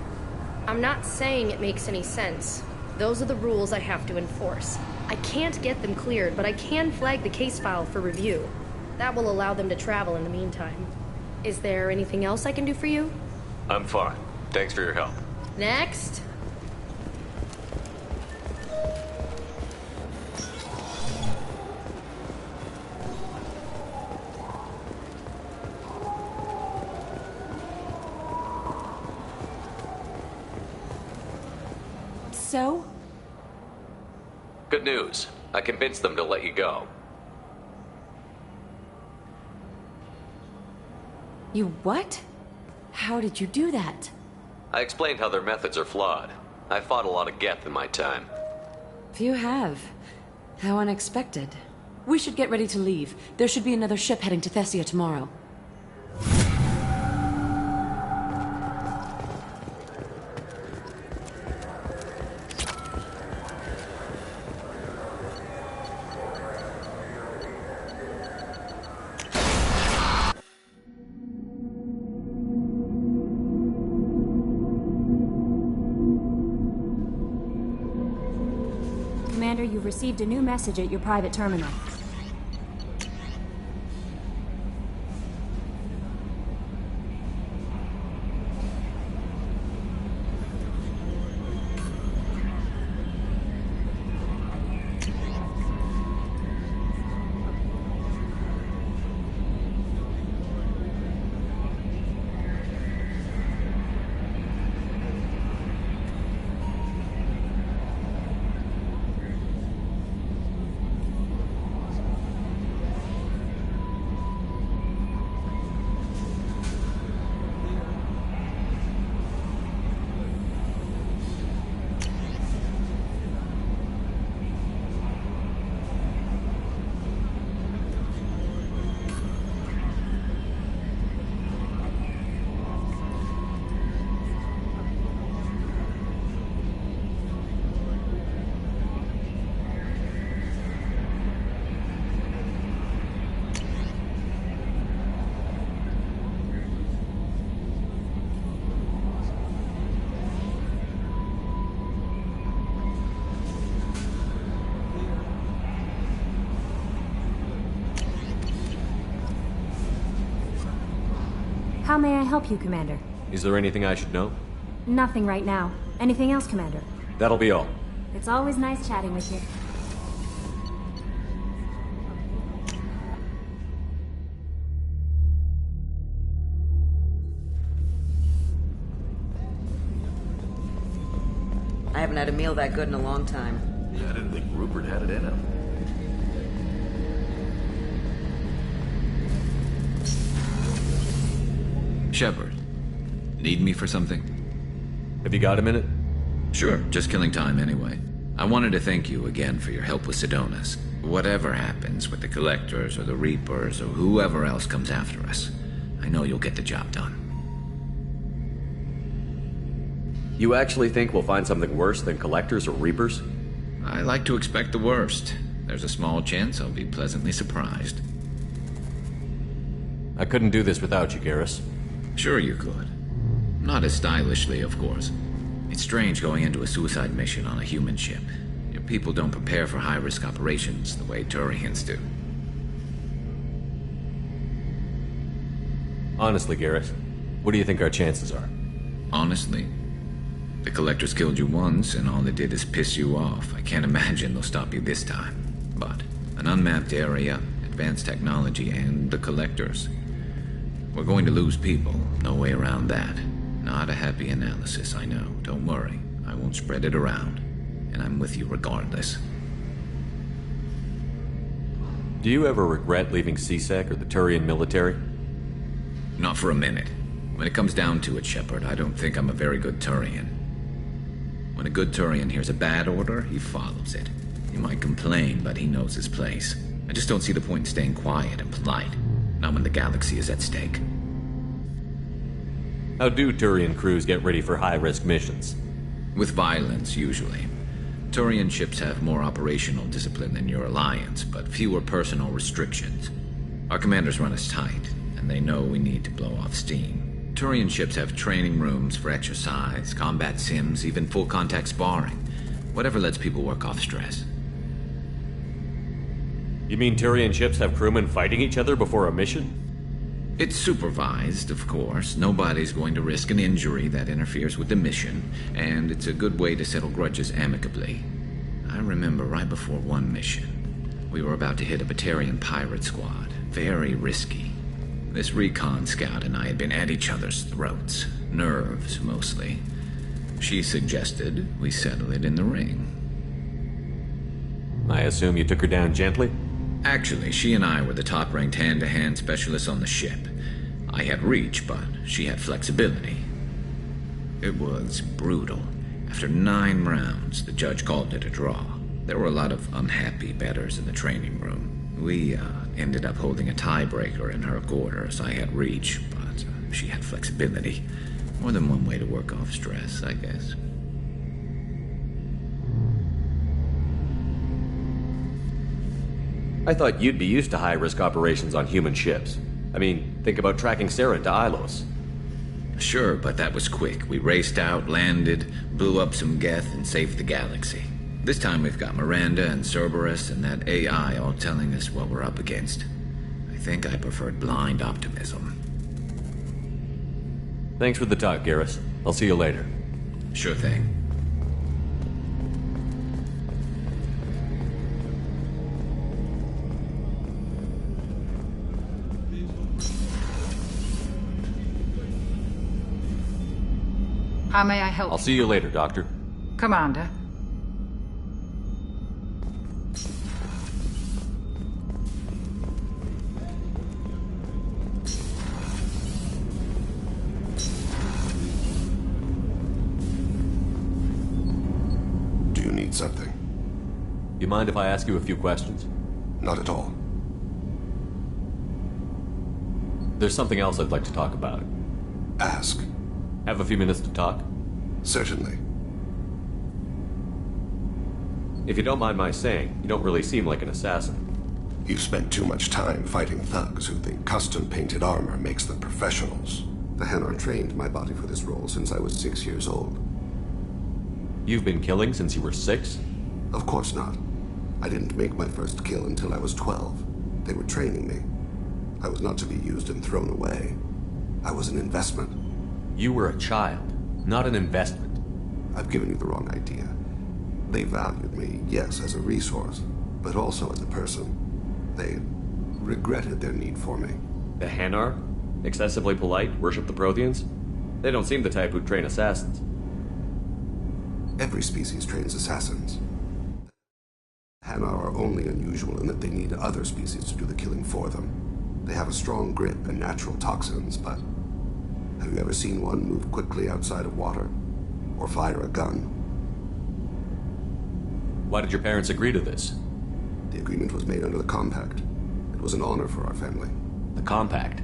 I'm not saying it makes any sense. Those are the rules I have to enforce. I can't get them cleared, but I can flag the case file for review. That will allow them to travel in the meantime. Is there anything else I can do for you? I'm fine. Thanks for your help. Next. So? Good news. I convinced them to let you go. You what? How did you do that? I explained how their methods are flawed. I fought a lot of Geth in my time. You have. How unexpected. We should get ready to leave. There should be another ship heading to Thessia tomorrow. Commander, you've received a new message at your private terminal. How may I help you, Commander? Is there anything I should know? Nothing right now. Anything else, Commander? That'll be all. It's always nice chatting with you. I haven't had a meal that good in a long time. I didn't think Rupert had it in him. Shepard, need me for something? Have you got a minute? Sure, just killing time anyway. I wanted to thank you again for your help with Sidonis. Whatever happens with the Collectors or the Reapers or whoever else comes after us, I know you'll get the job done. You actually think we'll find something worse than Collectors or Reapers? I like to expect the worst. There's a small chance I'll be pleasantly surprised. I couldn't do this without you, Garrus. Sure you could. Not as stylishly, of course. It's strange going into a suicide mission on a human ship. Your people don't prepare for high-risk operations the way Turians do. Honestly, Garrus, what do you think our chances are? honestly. The Collectors killed you once, and all they did is piss you off. I can't imagine they'll stop you this time. But an unmapped area, advanced technology, and the Collectors. We're going to lose people. No way around that. Not a happy analysis, I know. Don't worry. I won't spread it around. And I'm with you regardless. Do you ever regret leaving CSEC or the Turian military? Not for a minute. When it comes down to it, Shepard, I don't think I'm a very good Turian. When a good Turian hears a bad order, he follows it. He might complain, but he knows his place. I just don't see the point in staying quiet and polite. Not when the galaxy is at stake. How do Turian crews get ready for high-risk missions? With violence, usually. Turian ships have more operational discipline than your alliance, but fewer personal restrictions. Our commanders run us tight, and they know we need to blow off steam. Turian ships have training rooms for exercise, combat sims, even full-contact sparring. Whatever lets people work off stress. You mean Turian ships have crewmen fighting each other before a mission? It's supervised, of course. Nobody's going to risk an injury that interferes with the mission, and it's a good way to settle grudges amicably. I remember right before one mission, we were about to hit a Batarian pirate squad. Very risky. This recon scout and I had been at each other's throats. Nerves, mostly. She suggested we settle it in the ring. I assume you took her down gently? Actually, she and I were the top-ranked hand-to-hand specialists on the ship. I had reach, but she had flexibility. It was brutal. After 9 rounds, the judge called it a draw. There were a lot of unhappy bettors in the training room. We ended up holding a tiebreaker in her quarters. I had reach, but she had flexibility. More than one way to work off stress, I guess. I thought you'd be used to high-risk operations on human ships. I mean, think about tracking Sarah to Ilos. Sure, but that was quick. We raced out, landed, blew up some Geth, and saved the galaxy. This time we've got Miranda and Cerberus and that AI all telling us what we're up against. I think I preferred blind optimism. Thanks for the talk, Garrus. I'll see you later. Sure thing. How may I help I'll see you later, Doctor. Commander? Do you need something? You mind if I ask you a few questions? Not at all. There's something else I'd like to talk about. Ask. Have a few minutes to talk? Certainly. If you don't mind my saying, you don't really seem like an assassin. You've spent too much time fighting thugs who think custom-painted armor makes them professionals. The Hanar trained my body for this role since I was 6 years old. You've been killing since you were 6? Of course not. I didn't make my first kill until I was 12. They were training me. I was not to be used and thrown away. I was an investment. You were a child, not an investment. I've given you the wrong idea. They valued me, yes, as a resource, but also as a person. They regretted their need for me. The Hanar? Excessively polite, worship the Protheans? They don't seem the type who'd train assassins. Every species trains assassins. Hanar are only unusual in that they need other species to do the killing for them. They have a strong grip and natural toxins, but have you ever seen one move quickly outside of water? Or fire a gun? Why did your parents agree to this? The agreement was made under the Compact. It was an honor for our family. The Compact?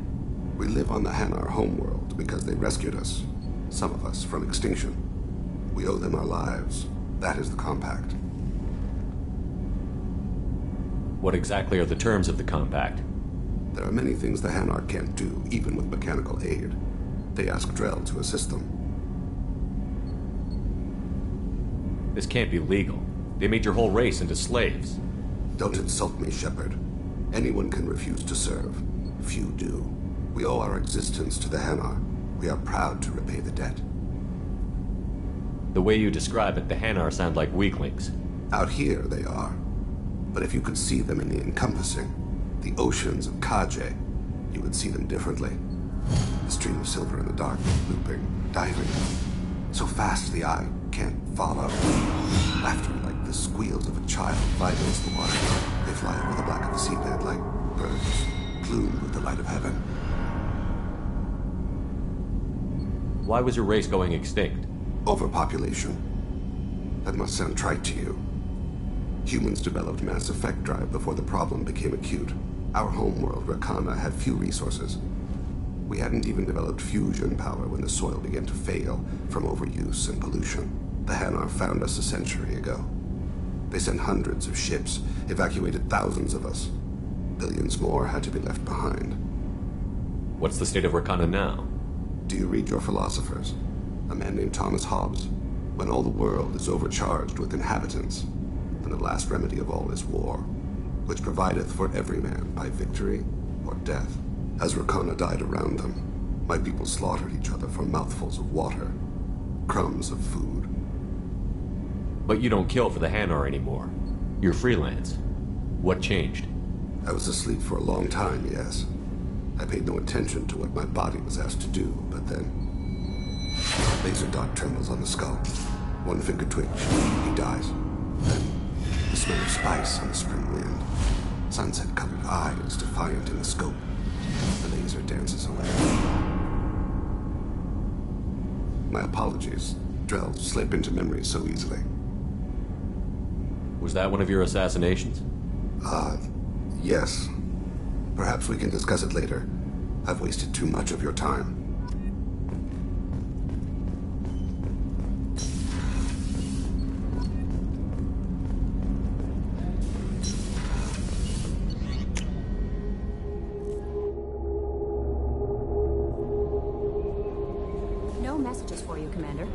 We live on the Hanar homeworld because they rescued us. Some of us from extinction. We owe them our lives. That is the Compact. What exactly are the terms of the Compact? There are many things the Hanar can't do, even with mechanical aid. They ask Drell to assist them. This can't be legal. They made your whole race into slaves. Don't insult me, Shepard. Anyone can refuse to serve. Few do. We owe our existence to the Hanar. We are proud to repay the debt. The way you describe it, the Hanar sound like weaklings. Out here, they are. But if you could see them in the encompassing, the oceans of Kaje, you would see them differently. The stream of silver in the dark, looping, diving. So fast the eye can't follow. Laughter like the squeals of a child vibrates the water. They fly over the black of the seabed like birds, plumed with the light of heaven. Why was your race going extinct? Overpopulation. That must sound trite to you. Humans developed mass effect drive before the problem became acute. Our homeworld, Rakana, had few resources. We hadn't even developed fusion power when the soil began to fail from overuse and pollution. The Hanar found us a century ago. They sent hundreds of ships, evacuated thousands of us. Billions more had to be left behind. What's the state of Rakana now? Do you read your philosophers? A man named Thomas Hobbes. When all the world is overcharged with inhabitants, then the last remedy of all is war, which provideth for every man by victory or death. As Rakana died around them, my people slaughtered each other for mouthfuls of water, crumbs of food. But you don't kill for the Hanar anymore. You're freelance. What changed? I was asleep for a long time, yes. I paid no attention to what my body was asked to do, but then... Laser dot trembles on the skull. One finger twitch. He dies. Then, the smell of spice on the spring wind. Sunset-colored eyes defiant in the scope. The laser dances away. My apologies. Drell slip into memory so easily. Was that one of your assassinations? Yes. Perhaps we can discuss it later. I've wasted too much of your time. No messages for you, Commander.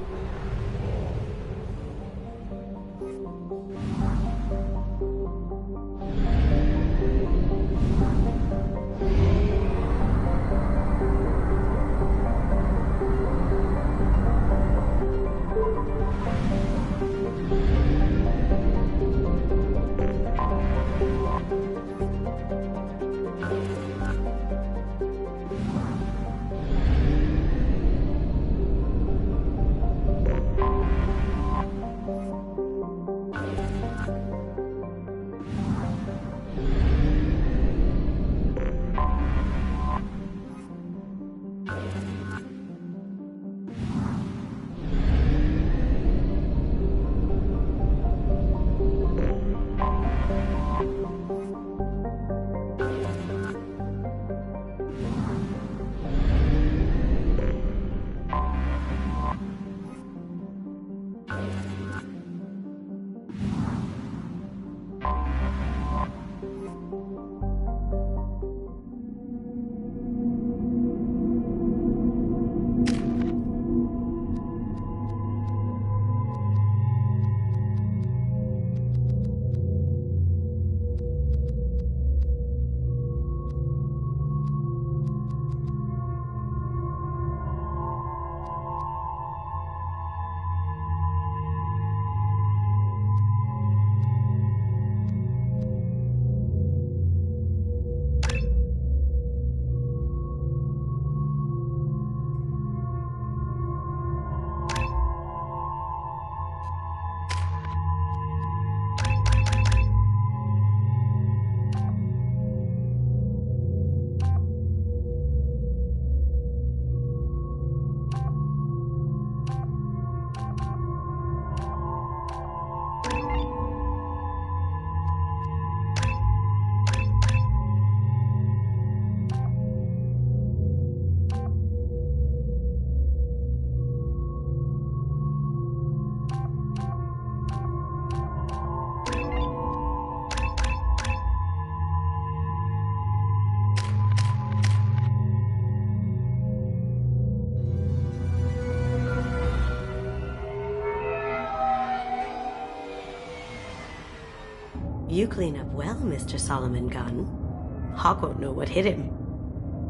You clean up well, Mr. Solomon Gunn. Hawk won't know what hit him.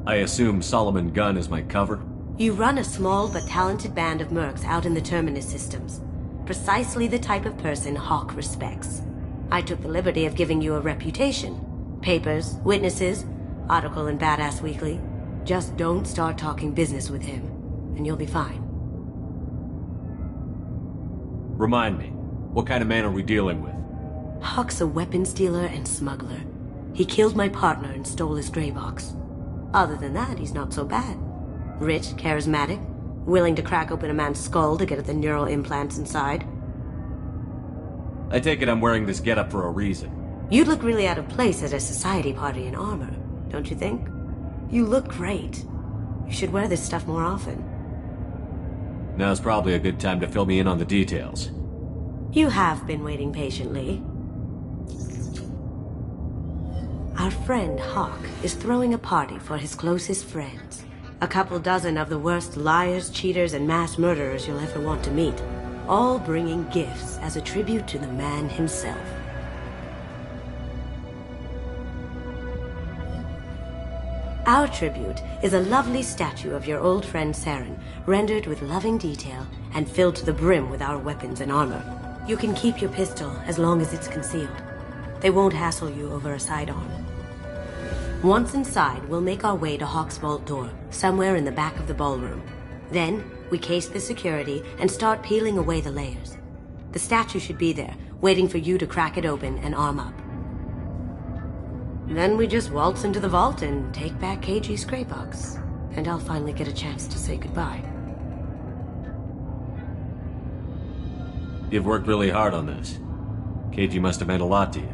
I assume Solomon Gunn is my cover? You run a small but talented band of mercs out in the Terminus systems. Precisely the type of person Hawk respects. I took the liberty of giving you a reputation. Papers, witnesses, article in Badass Weekly. Just don't start talking business with him, and you'll be fine. Remind me, what kind of man are we dealing with? Hawk's a weapons dealer and smuggler. He killed my partner and stole his gray box. Other than that, he's not so bad. Rich, charismatic, willing to crack open a man's skull to get at the neural implants inside. I take it I'm wearing this getup for a reason. You'd look really out of place at a society party in armor, don't you think? You look great. You should wear this stuff more often. Now's probably a good time to fill me in on the details. You have been waiting patiently. Our friend Hawk is throwing a party for his closest friends. A couple dozen of the worst liars, cheaters, and mass murderers you'll ever want to meet. All bringing gifts as a tribute to the man himself. Our tribute is a lovely statue of your old friend Saren, rendered with loving detail and filled to the brim with our weapons and armor. You can keep your pistol as long as it's concealed. They won't hassle you over a sidearm. Once inside, we'll make our way to Hawk's vault door, somewhere in the back of the ballroom. Then, we case the security and start peeling away the layers. The statue should be there, waiting for you to crack it open and arm up. Then we just waltz into the vault and take back KG's gray box. And I'll finally get a chance to say goodbye. You've worked really hard on this. KG must have meant a lot to you.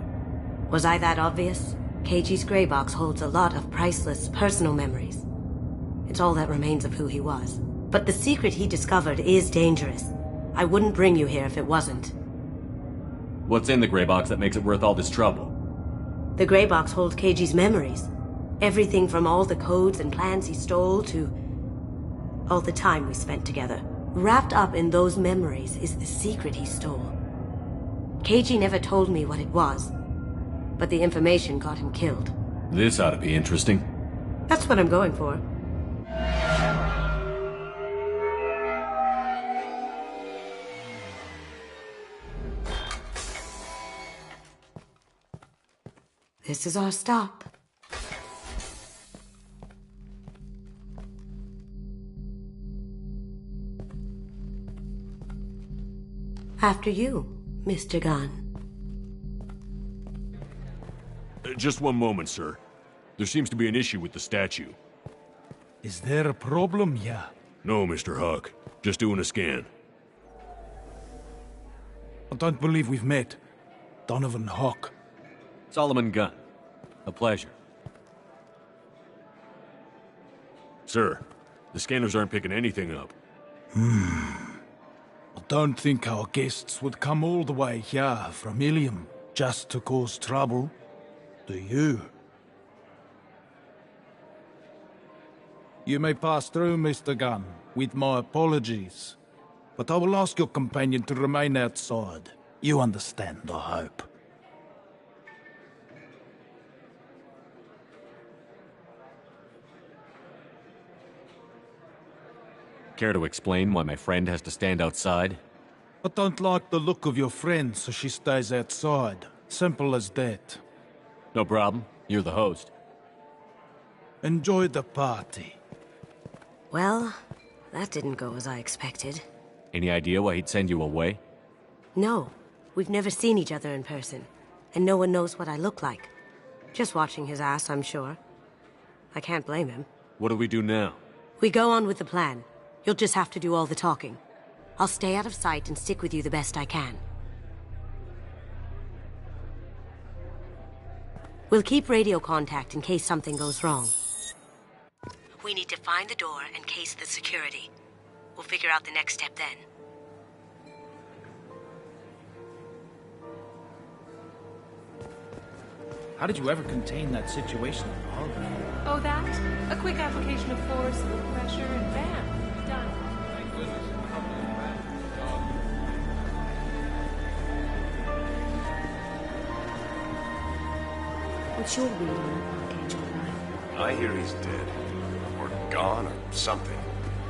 Was I that obvious? KG's gray box holds a lot of priceless personal memories. It's all that remains of who he was. But the secret he discovered is dangerous. I wouldn't bring you here if it wasn't. What's in the gray box that makes it worth all this trouble? The gray box holds KG's memories. Everything from all the codes and plans he stole to all the time we spent together. Wrapped up in those memories is the secret he stole. KG never told me what it was, but the information got him killed. This ought to be interesting. That's what I'm going for. This is our stop. After you, Mr. Gunn. Just one moment, sir. There seems to be an issue with the statue. Is there a problem here? No, Mr. Huck. Just doing a scan. I don't believe we've met. Donovan Hawk. Solomon Gunn. A pleasure. Sir, the scanners aren't picking anything up. I don't think our guests would come all the way here from Ilium just to cause trouble. Do you? You may pass through, Mr. Gunn, with my apologies. But I will ask your companion to remain outside. You understand, I hope. Care to explain why my friend has to stand outside? I don't like the look of your friend, so she stays outside. Simple as that. No problem. You're the host. Enjoy the party. Well, that didn't go as I expected. Any idea why he'd send you away? No. We've never seen each other in person. And no one knows what I look like. Just watching his ass, I'm sure. I can't blame him. What do we do now? We go on with the plan. You'll just have to do all the talking. I'll stay out of sight and stick with you the best I can. We'll keep radio contact in case something goes wrong. We need to find the door and case the security. We'll figure out the next step then. How did you ever contain that situation? Oh, that? A quick application of force, a little pressure, and bam, done. Thank goodness. What's your reading on Archangel Ryan? I hear he's dead. Or gone, or something.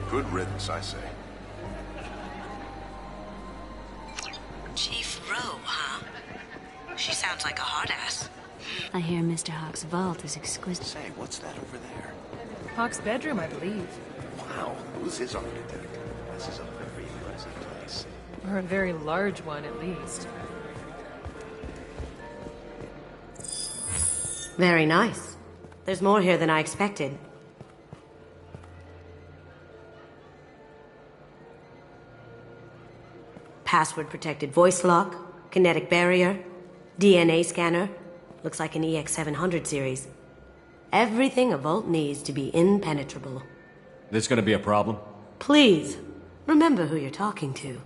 Good riddance, I say. like a hard ass. I hear Mr. Hawk's vault is exquisite. Say, what's that over there? Hawk's bedroom, I believe. Wow, who's his architect? This is a very impressive place. Or a very large one, at least. Very nice. There's more here than I expected. Password-protected voice lock, kinetic barrier, DNA scanner. Looks like an EX700 series. Everything a vault needs to be impenetrable. This gonna be a problem? Please, remember who you're talking to.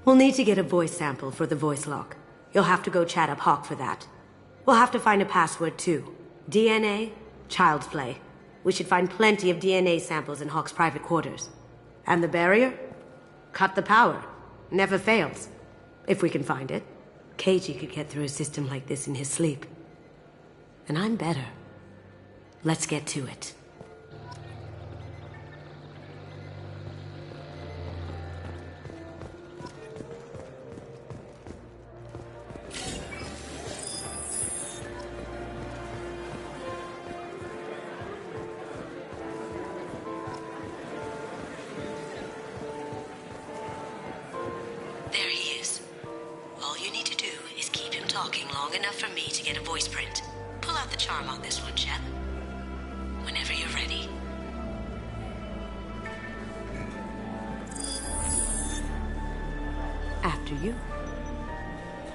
We'll need to get a voice sample for the voice lock. You'll have to go chat up Hawk for that. We'll have to find a password too. DNA, child's play. We should find plenty of DNA samples in Hawk's private quarters. And the barrier? Cut the power. Never fails. If we can find it. KG could get through a system like this in his sleep. And I'm better. Let's get to it. There he is. All you need to do is keep him talking long enough for me to get a voice print. Pull out the charm on this one, Shep. Whenever you're ready. After you.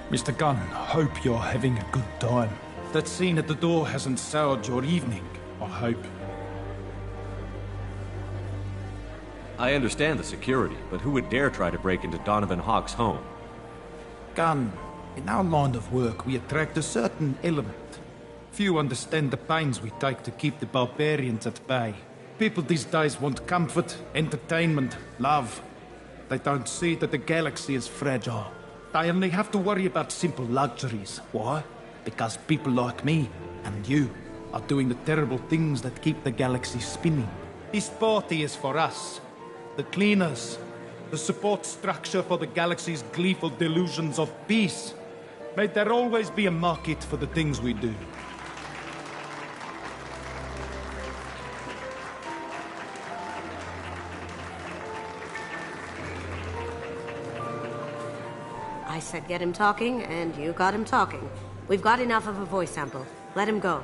Mr. Gunn, hope you're having a good time. That scene at the door hasn't soured your evening, I hope. I understand the security, but who would dare try to break into Donovan Hawk's home? Gunn, in our line of work, we attract a certain element. Few understand the pains we take to keep the barbarians at bay. People these days want comfort, entertainment, love. They don't see that the galaxy is fragile. They only have to worry about simple luxuries. Why? Because people like me and you are doing the terrible things that keep the galaxy spinning. This party is for us. The cleaners. The support structure for the galaxy's gleeful delusions of peace. May there always be a market for the things we do. I said get him talking, and you got him talking. We've got enough of a voice sample. Let him go.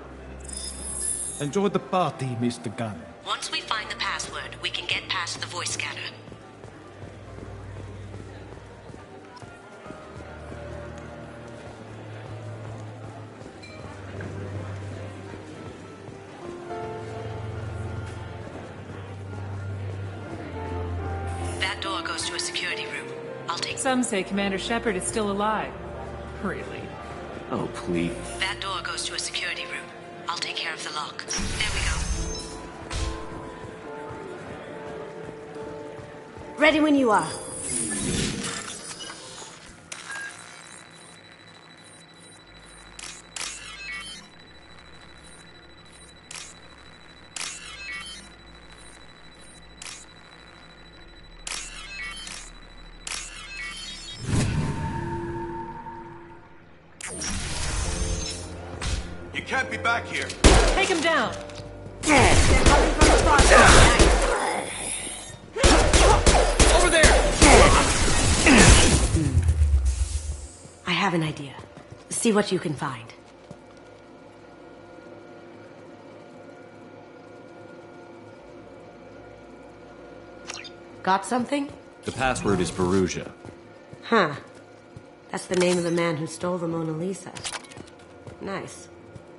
Enjoy the party, Mr. Gunn. Once we find the password, we can get past the voice scanner. That door goes to a security room. I'll take... Some say Commander Shepard is still alive. Really? Oh, please. That door goes to a security room. I'll take care of the lock. There we go. Ready when you are. You can't be back here. Take him down! Over there! I have an idea. See what you can find. Got something? The password is Perugia. Huh. That's the name of the man who stole the Mona Lisa. Nice.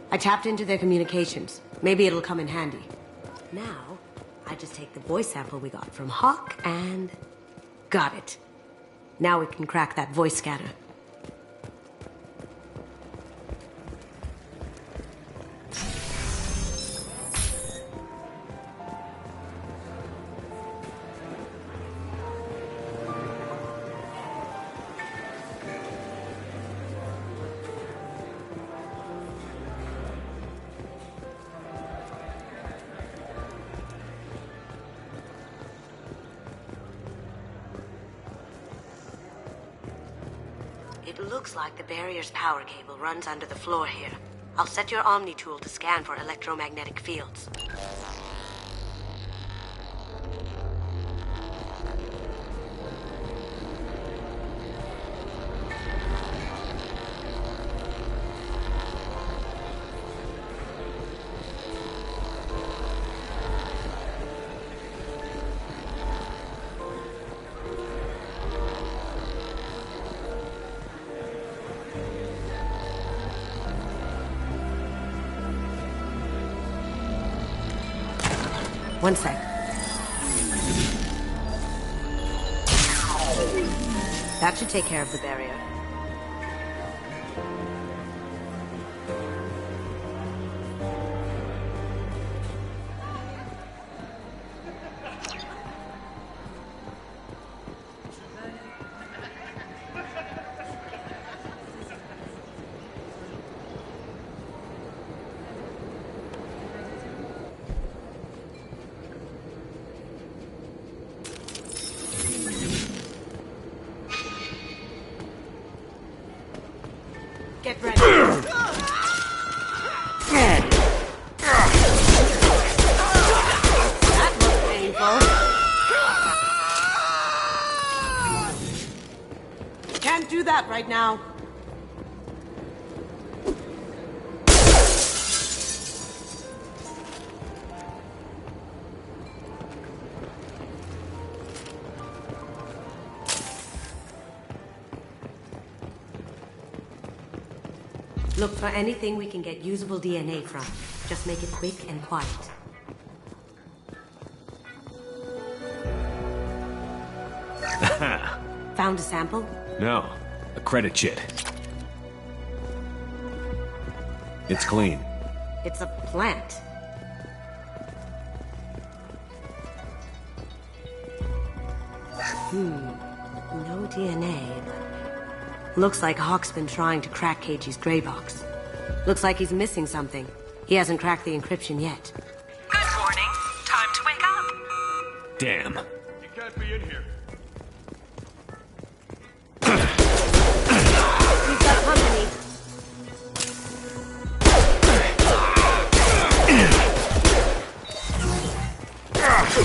I tapped into their communications. Maybe it'll come in handy. Now, I just take the voice sample we got from Hawk and... got it. Now we can crack that voice scanner. It looks like the barrier's power cable runs under the floor here. I'll set your Omni tool to scan for electromagnetic fields. One sec. That should take care of the barrier. Get ready. That looks painful. Can't do that right now. Look for anything we can get usable DNA from. Just make it quick and quiet. Found a sample? No, a credit chit. It's clean. It's a plant. No DNA. Looks like Hawk's been trying to crack Keiji's gray box. Looks like he's missing something. He hasn't cracked the encryption yet. Good morning. Time to wake up. Damn. You can't be in here. We've got company.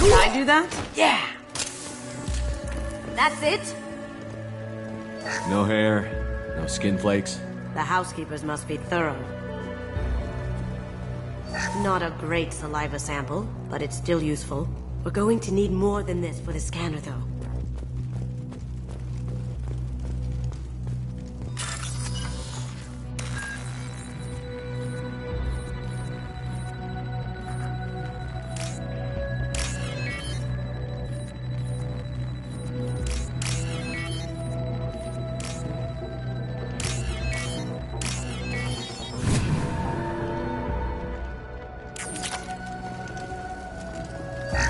Did I do that? Yeah. That's it? No hair, no skin flakes. The housekeepers must be thorough. Not a great saliva sample, but it's still useful. We're going to need more than this for the scanner, though.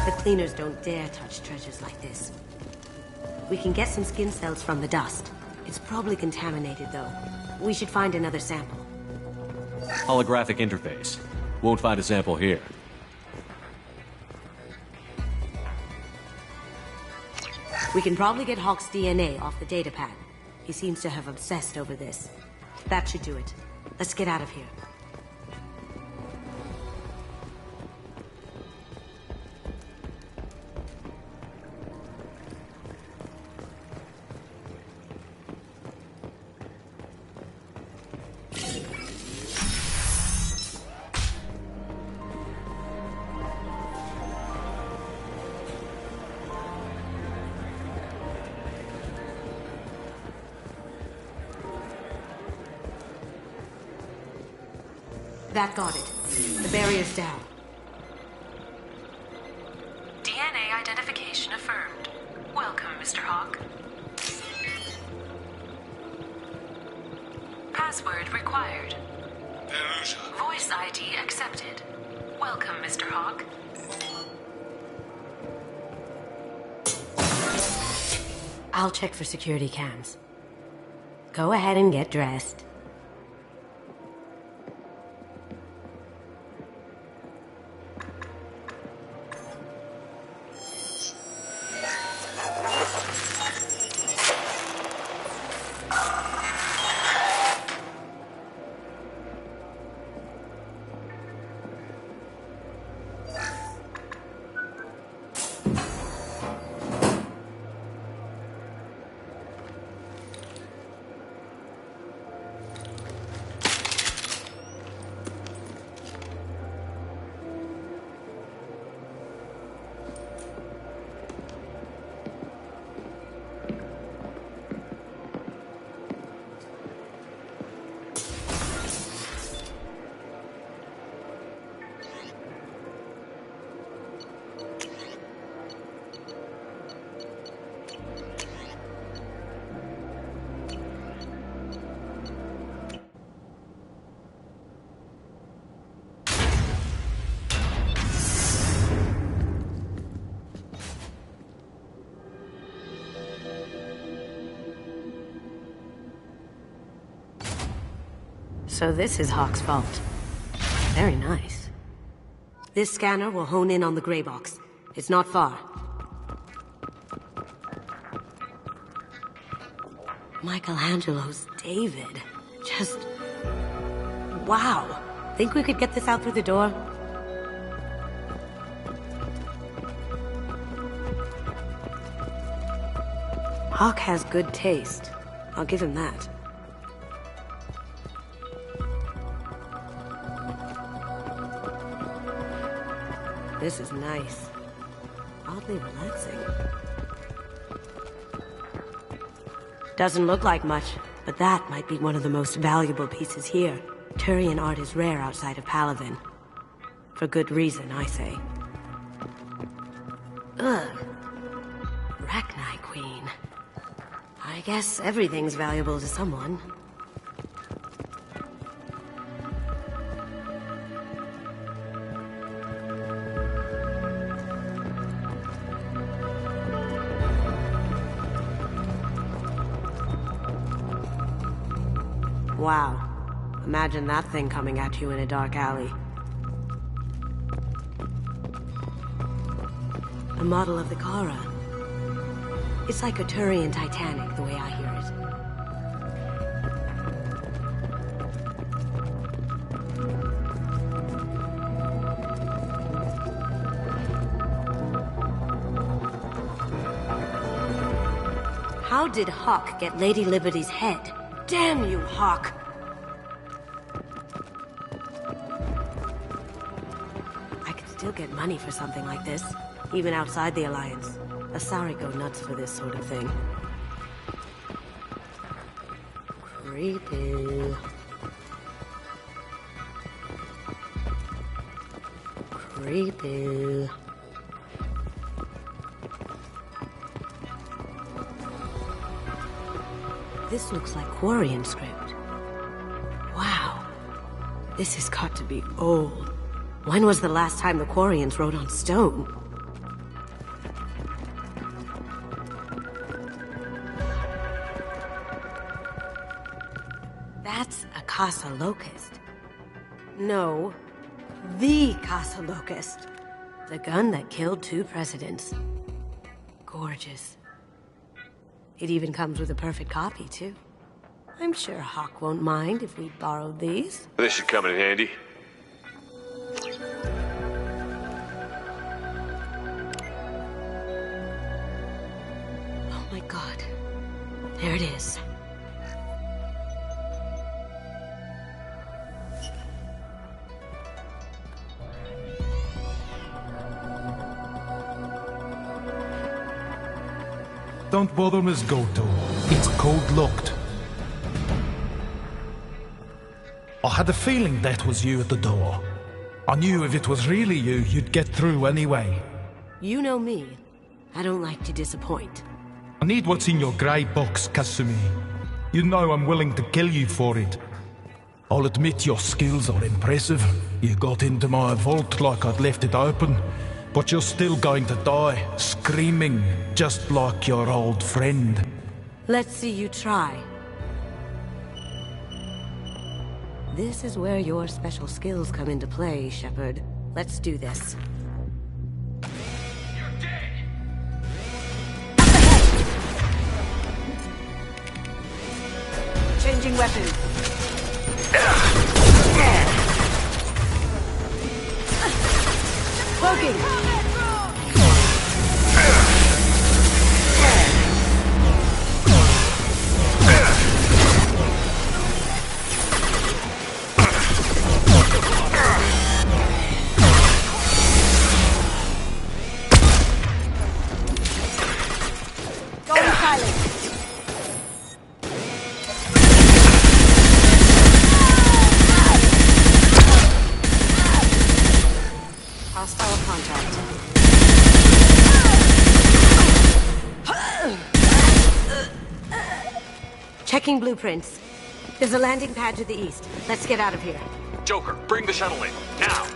The cleaners don't dare touch treasures like this. We can get some skin cells from the dust. It's probably contaminated, though. We should find another sample. Holographic interface. Won't find a sample here. We can probably get Hawk's DNA off the datapad. He seems to have obsessed over this. That should do it. Let's get out of here. That got it. The barrier's down. DNA identification affirmed. Welcome, Mr. Hawk. Password required. Voice ID accepted. Welcome, Mr. Hawk. I'll check for security cams. Go ahead and get dressed. So this is Hawk's vault. Very nice. This scanner will hone in on the gray box. It's not far. Michelangelo's David. Just... wow. Think we could get this out through the door? Hawk has good taste. I'll give him that. This is nice. Oddly relaxing. Doesn't look like much, but that might be one of the most valuable pieces here. Turian art is rare outside of Palavin. For good reason, I say. Ugh. Rachni Queen. I guess everything's valuable to someone. Wow. Imagine that thing coming at you in a dark alley. A model of the Kara. It's like a Turian Titanic, the way I hear it. How did Hawk get Lady Liberty's head? Damn you, Hawk! I could still get money for something like this, even outside the Alliance. Asari go nuts for this sort of thing. Creepy. Creepy. This looks like Quarian script. Wow. This has got to be old. When was the last time the Quarians wrote on stone? That's a Casa Locust. No, the Casa Locust. The gun that killed 2 presidents. Gorgeous. It even comes with a perfect copy, too. I'm sure Hawk won't mind if we borrowed these. This should come in handy. Oh my god. There it is. Don't bother, Miss Goto. It's code-locked. I had a feeling that was you at the door. I knew if it was really you, you'd get through anyway. You know me. I don't like to disappoint. I need what's in your grey box, Kasumi. You know I'm willing to kill you for it. I'll admit your skills are impressive. You got into my vault like I'd left it open. But you're still going to die, screaming, just like your old friend. Let's see you try. This is where your special skills come into play, Shepard. Let's do this. You're dead! Changing weapons. Cloaking! Going silent! Hostile contact. Checking blueprints. There's a landing pad to the east. Let's get out of here. Joker, bring the shuttle in, now!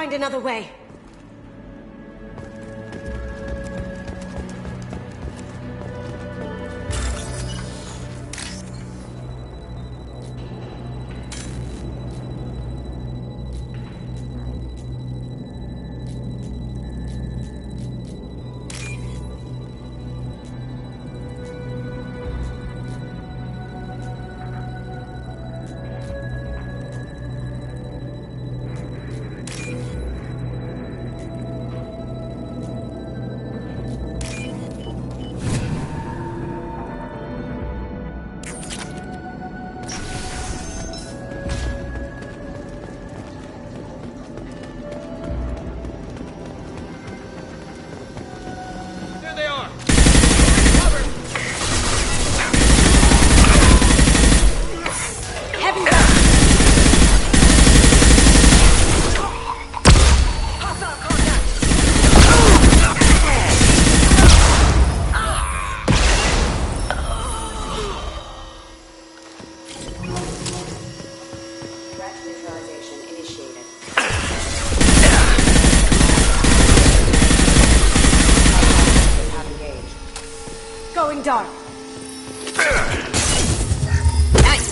find another way. Going dark. Nice.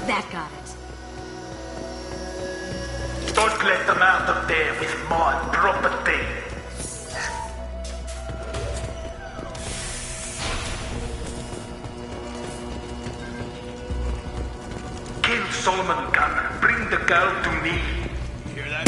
That got it. Don't let them out of there with my property. Kill Solomon Gunn. Bring the girl to me. You hear that?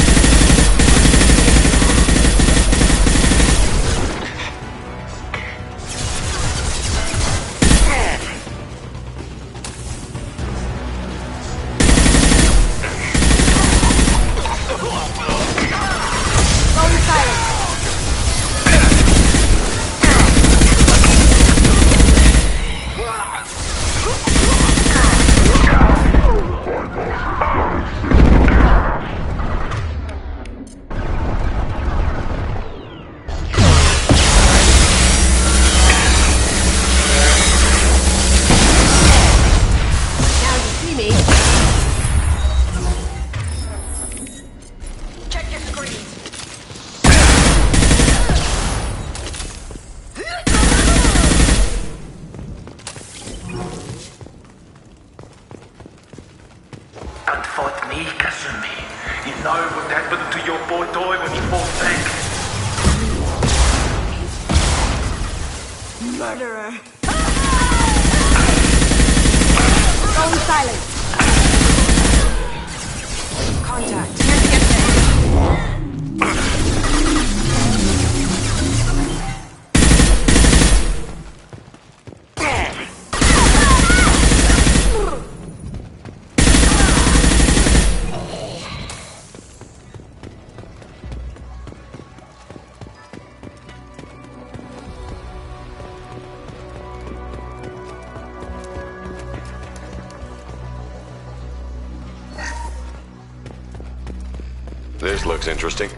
Murderer. Going silent. Contact. Here to get This looks interesting.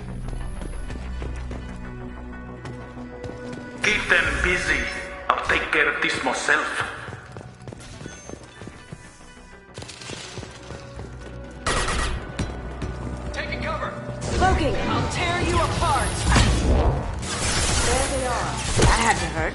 Keep them busy. I'll take care of this myself. Taking cover. Cloaking. I'll tear you apart. There they are. That had to hurt.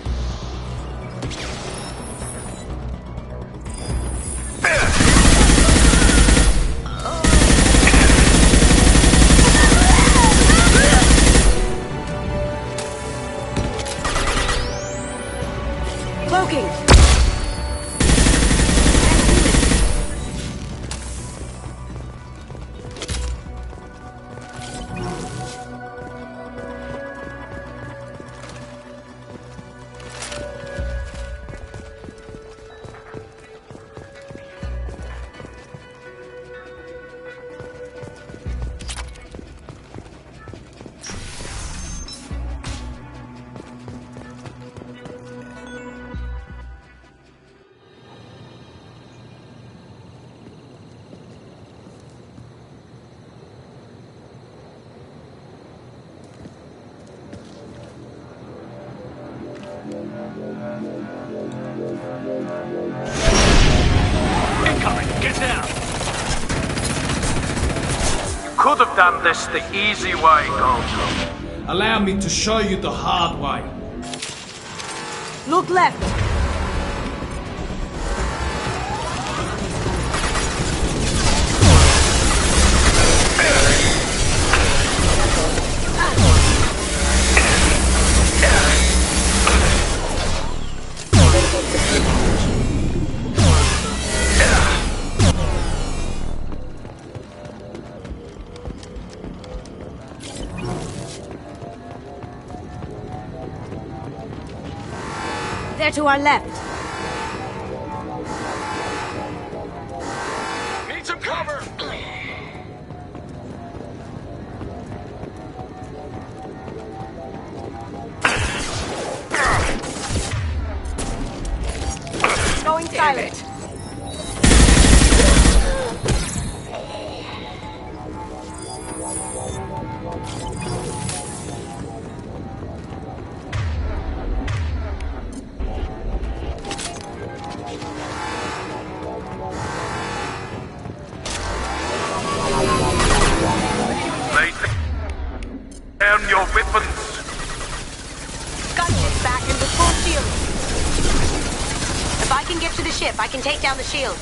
Cloaking! could have done this the easy way, Goldblum. Allow me to show you the hard way. Look left. There to our left. Need some cover! Going silent. Down your weapons! Gunship back into full shield. If I can get to the ship, I can take down the shield.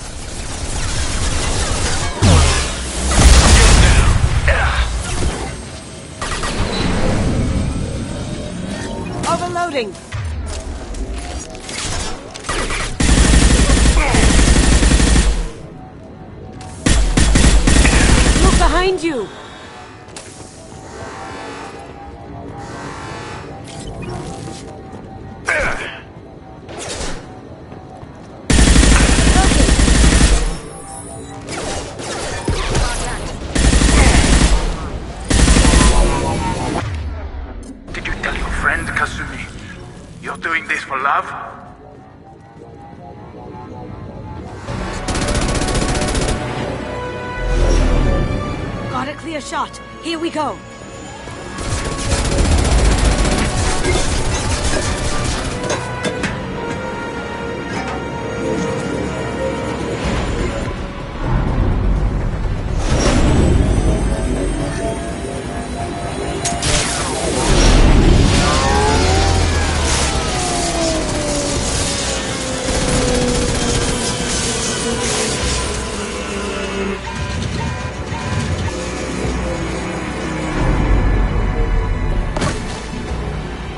Overloading. Look behind you. Did you tell your friend, Kasumi? You're doing this for love? Got a clear shot. Here we go.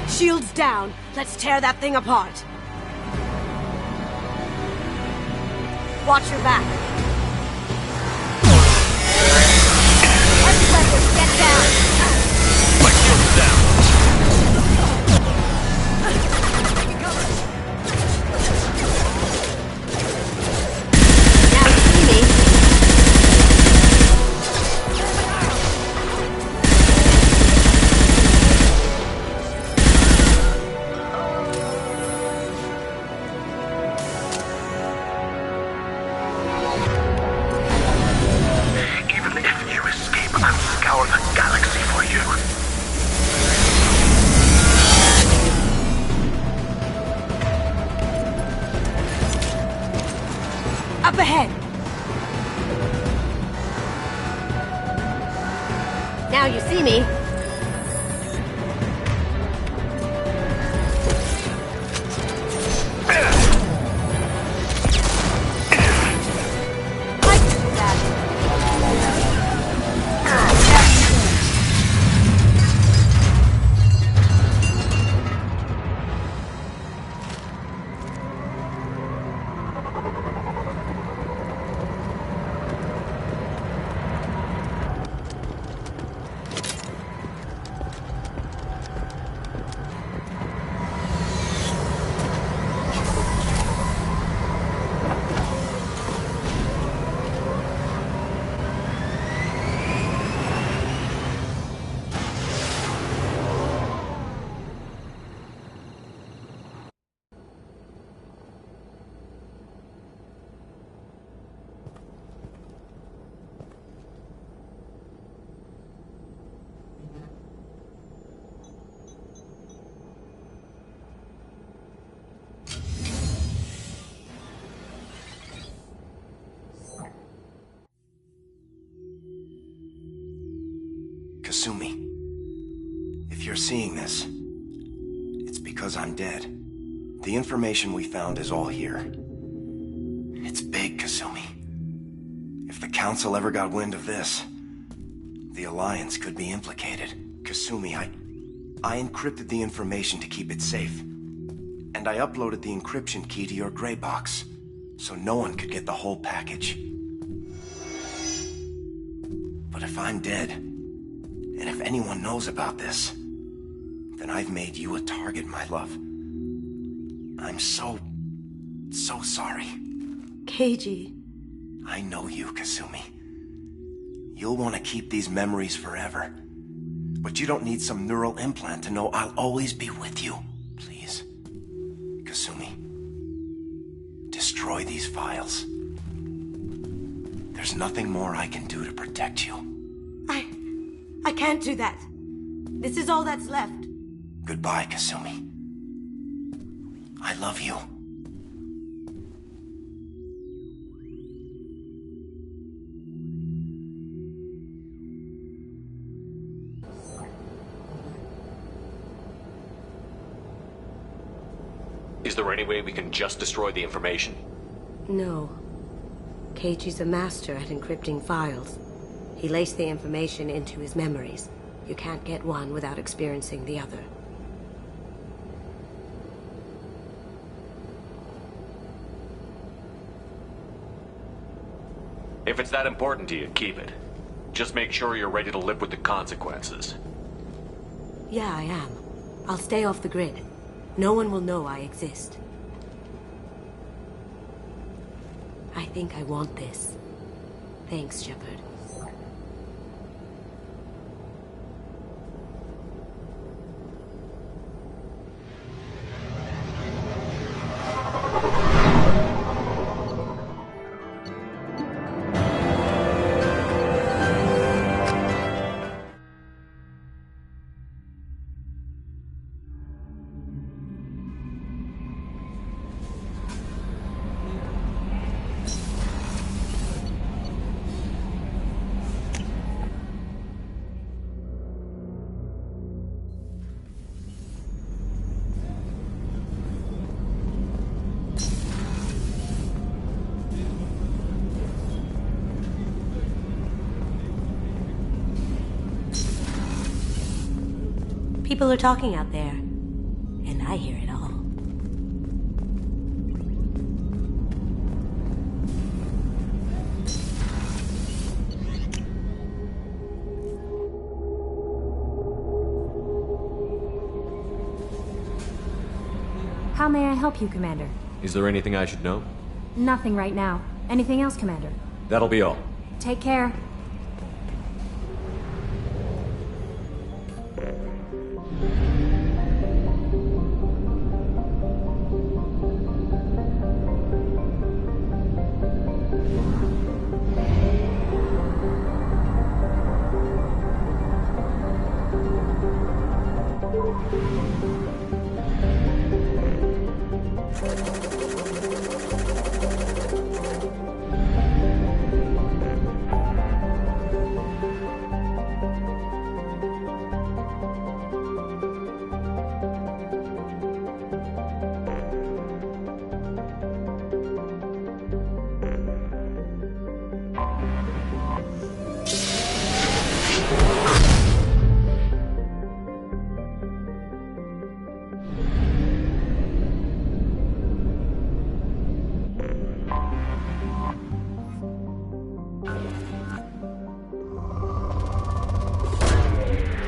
Shields down. Let's tear that thing apart. Watch your back. Heavy weapons, get down. My shield's down. Now you see me. Even if you escape, I'll scour the galaxy for you. Up ahead. Now you see me. I can do that. Kasumi, if you're seeing this, it's because I'm dead. The information we found is all here. It's big, Kasumi. If the Council ever got wind of this, the Alliance could be implicated. Kasumi, I encrypted the information to keep it safe. And I uploaded the encryption key to your gray box, so no one could get the whole package. But if I'm dead, and if anyone knows about this, then I've made you a target, my love. I'm so sorry. Keiji. I know you, Kasumi. You'll want to keep these memories forever. But you don't need some neural implant to know I'll always be with you. Please, Kasumi, destroy these files. There's nothing more I can do to protect you. I can't do that. This is all that's left. Goodbye, Kasumi. I love you. Is there any way we can just destroy the information? No. Keiichi's a master at encrypting files. He laced the information into his memories. You can't get one without experiencing the other. If it's that important to you, keep it. Just make sure you're ready to live with the consequences. Yeah, I am. I'll stay off the grid. No one will know I exist. I think I want this. Thanks, Shepard. People are talking out there, and I hear it all. How may I help you, Commander? Is there anything I should know? Nothing right now. Anything else, Commander? That'll be all. Take care.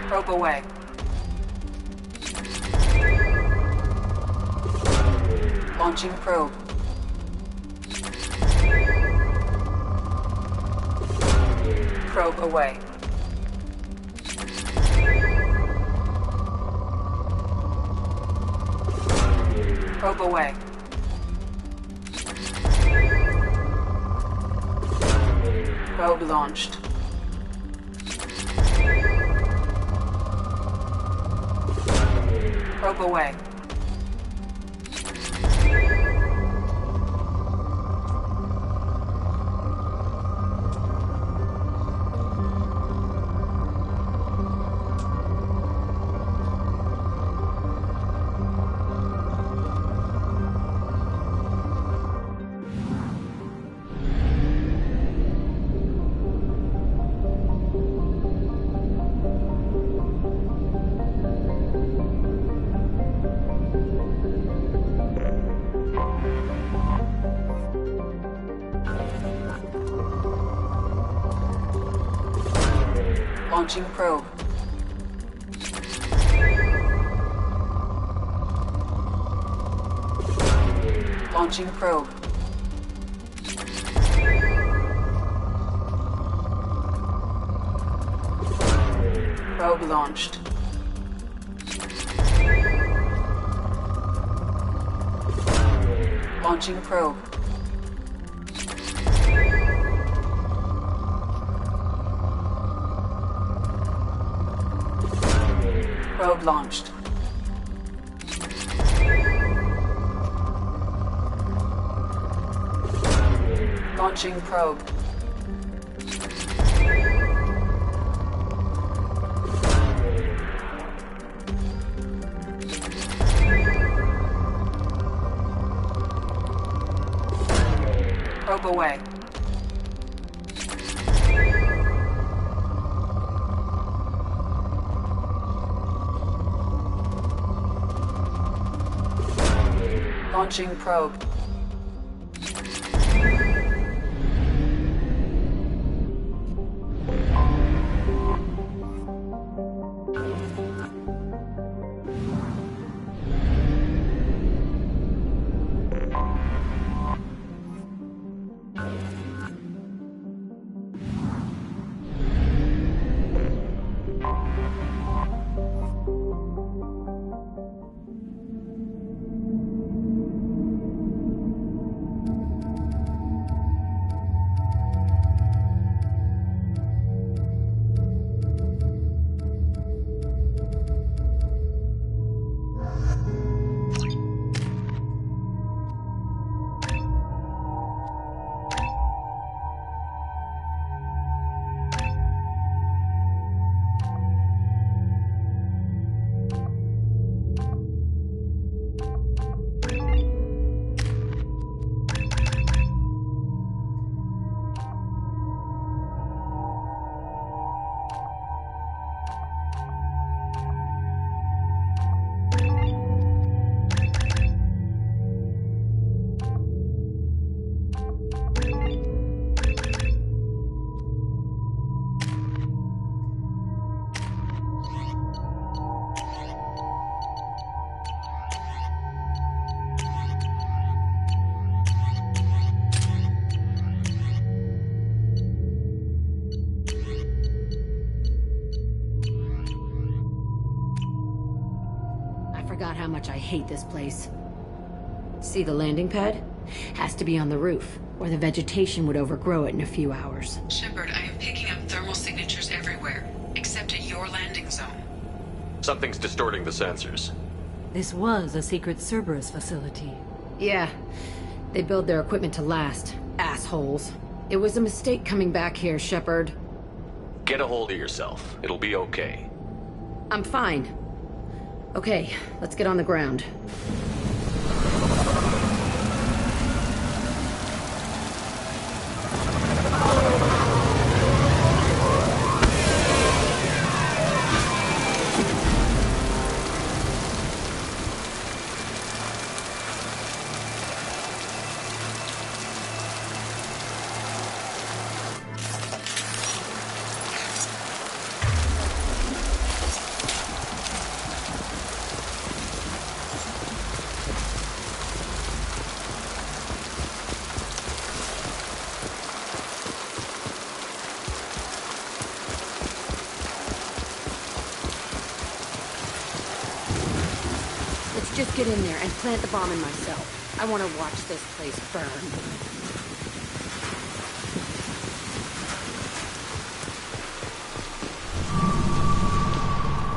Probe away. Launching probe. Probe away. Probe away. Probe launched. Probe away. Launching probe. Launching probe. Probe launched. Launching probe. Probe launched. Launching probe. Probe away. Launching probe. How much I hate this place. See the landing pad? Has to be on the roof, or the vegetation would overgrow it in a few hours. Shepard, I am picking up thermal signatures everywhere, except at your landing zone. Something's distorting the sensors. This was a secret Cerberus facility. Yeah. They build their equipment to last. Assholes. It was a mistake coming back here, Shepard. Get a hold of yourself. It'll be okay. I'm fine. Okay, let's get on the ground. Just get in there and plant the bomb in myself. I want to watch this place burn.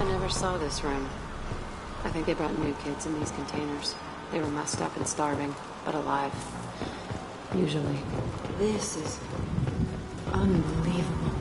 I never saw this room. I think they brought new kids in these containers. They were messed up and starving, but alive. Usually. This is unbelievable.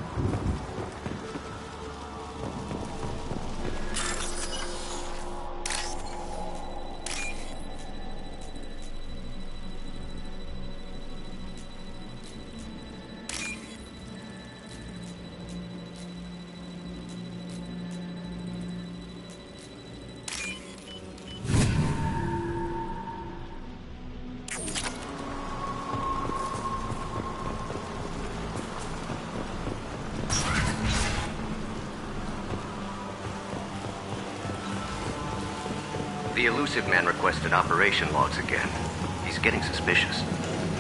The elusive man requested operation logs again. He's getting suspicious.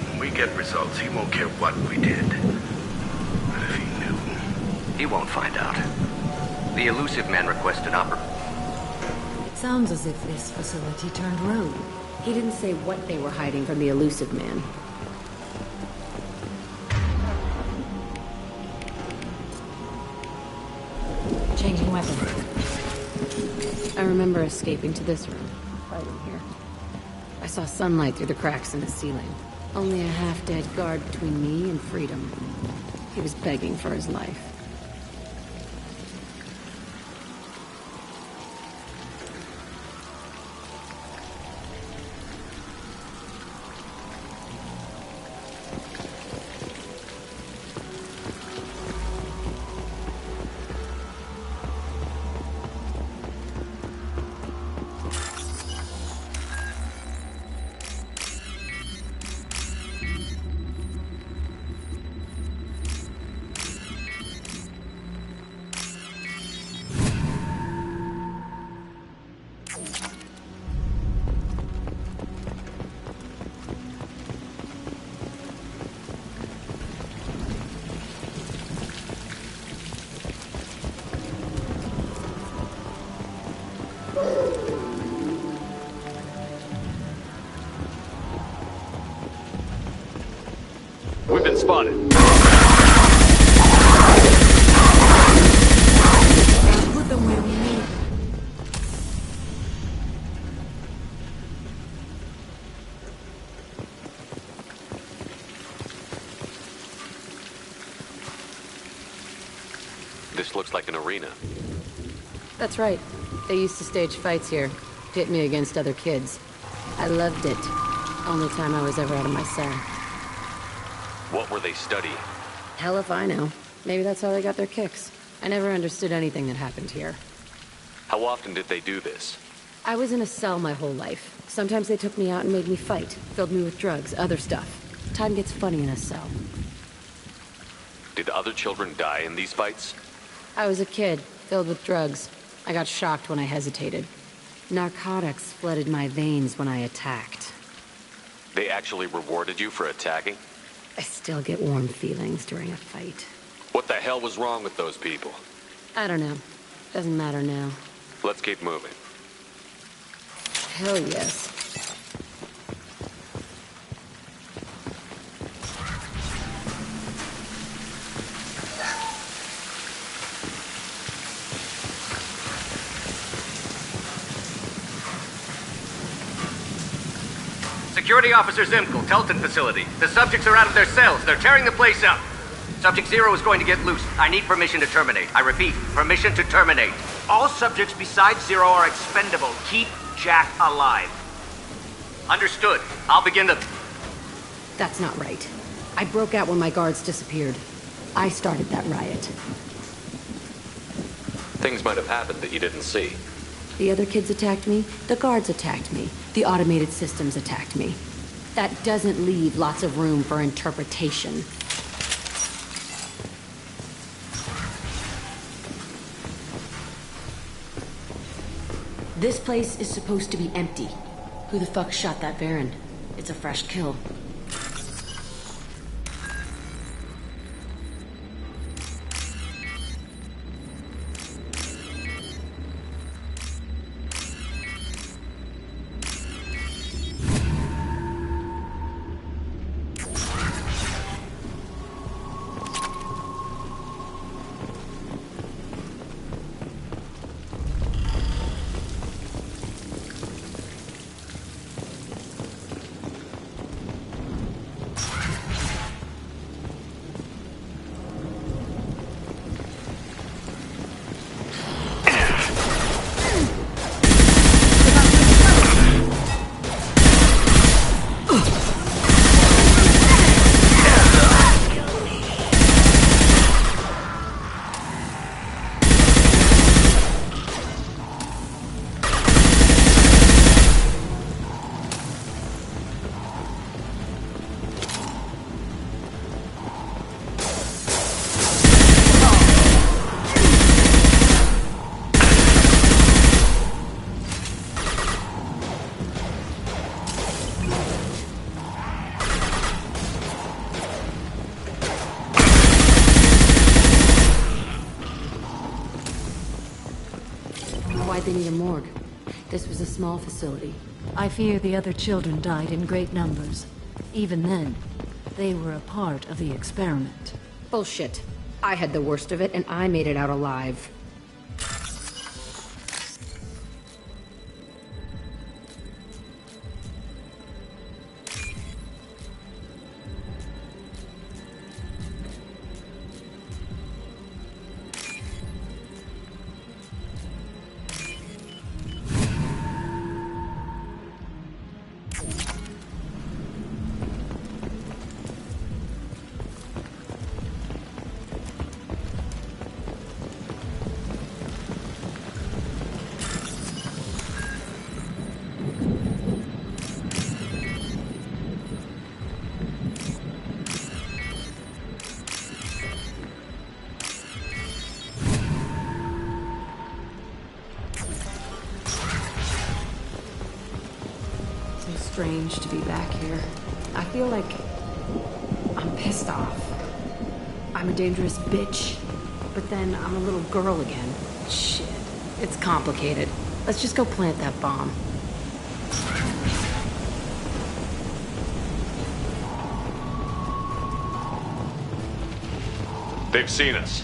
When we get results, he won't care what we did. But if he knew... He won't find out. The elusive man requested It sounds as if this facility turned rogue. He didn't say what they were hiding from the elusive man. Changing weapon. I remember escaping to this room, fighting here. I saw sunlight through the cracks in the ceiling. Only a half-dead guard between me and freedom. He was begging for his life. We've been spotted. Put them where we need them. This looks like an arena. That's right. They used to stage fights here. Pit me against other kids. I loved it. Only time I was ever out of my cell. What were they studying? Hell if I know. Maybe that's how they got their kicks. I never understood anything that happened here. How often did they do this? I was in a cell my whole life. Sometimes they took me out and made me fight. Filled me with drugs, other stuff. Time gets funny in a cell. Did other children die in these fights? I was a kid, filled with drugs. I got shocked when I hesitated. Narcotics flooded my veins when I attacked. They actually rewarded you for attacking? I still get warm feelings during a fight. What the hell was wrong with those people? I don't know. Doesn't matter now. Let's keep moving. Hell yes. Security Officer Zimkel, Telton facility. The subjects are out of their cells. They're tearing the place up. Subject Zero is going to get loose. I need permission to terminate. I repeat, permission to terminate. All subjects besides Zero are expendable. Keep Jack alive. Understood. I'll begin the... That's not right. I broke out when my guards disappeared. I started that riot. Things might have happened that you didn't see. The other kids attacked me. The guards attacked me. The automated systems attacked me. That doesn't leave lots of room for interpretation. This place is supposed to be empty. Who the fuck shot that Baron? It's a fresh kill. why'd they need a morgue. This was a small facility. I fear the other children died in great numbers. Even then, they were a part of the experiment. Bullshit. I had the worst of it, and I made it out alive. Strange to be back here. I feel like I'm pissed off. I'm a dangerous bitch, but then I'm a little girl again. Shit. It's complicated. Let's just go plant that bomb. They've seen us.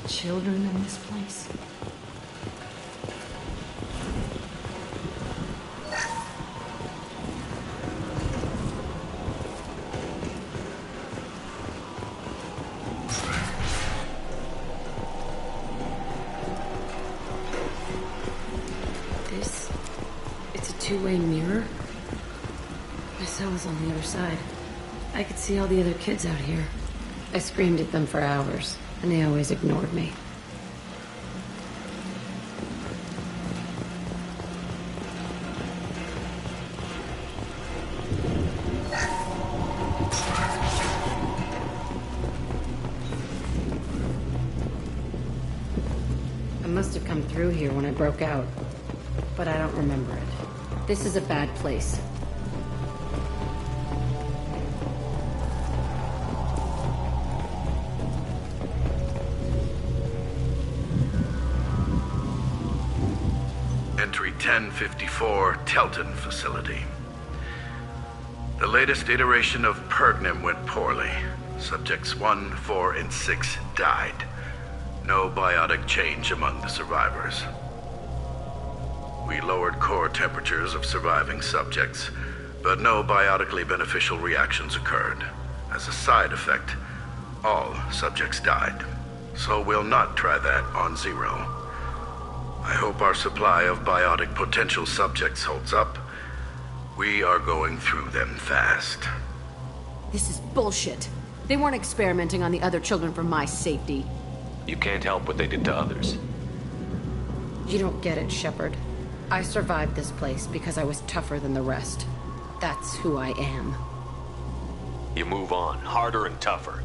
Children in this place. It's a two-way mirror. My cell was on the other side. I could see all the other kids out here. I screamed at them for hours, and they always ignored me. I must have come through here when I broke out, but I don't remember it. This is a bad place. Entry 1054, Telton facility. The latest iteration of Pergnum went poorly. Subjects 1, 4, and 6 died. No biotic change among the survivors. We lowered core temperatures of surviving subjects, but no biotically beneficial reactions occurred. As a side effect, all subjects died. So we'll not try that on Zero. I hope our supply of biotic potential subjects holds up. We are going through them fast. This is bullshit. They weren't experimenting on the other children for my safety. You can't help what they did to others. You don't get it, Shepard. I survived this place because I was tougher than the rest. That's who I am. You move on, harder and tougher.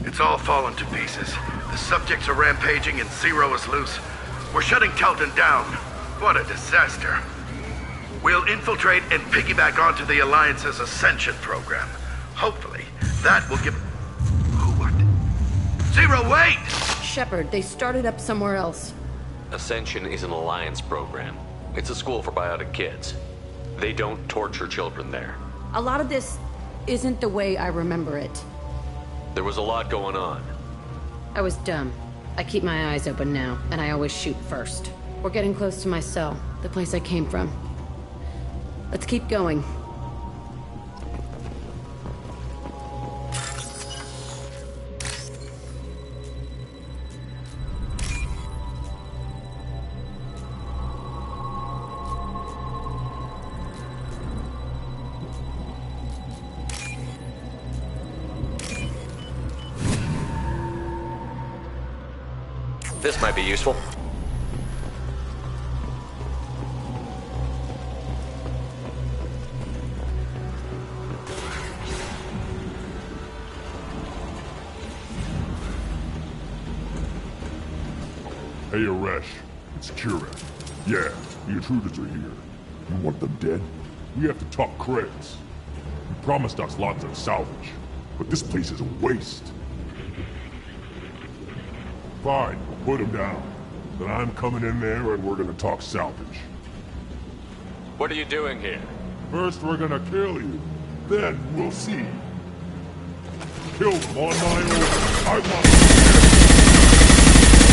It's all fallen to pieces. The subjects are rampaging and Zero is loose. We're shutting Telton down. What a disaster. We'll infiltrate and piggyback onto the Alliance's Ascension program. Hopefully, that will give... What? Zero, wait! Shepard, they started up somewhere else. Ascension is an Alliance program. It's a school for biotic kids. They don't torture children there. A lot of this isn't the way I remember it. There was a lot going on. I was dumb. I keep my eyes open now, and I always shoot first. We're getting close to my cell, the place I came from. Let's keep going. This might be useful. Hey, Aresh. It's Kira. Yeah, the intruders are here. You want them dead? We have to talk credits. You promised us lots of salvage, but this place is a waste. Fine, put him down. Then I'm coming in there and we're gonna talk salvage. What are you doing here? First we're gonna kill you, then we'll see. Kill them on my own. I want them.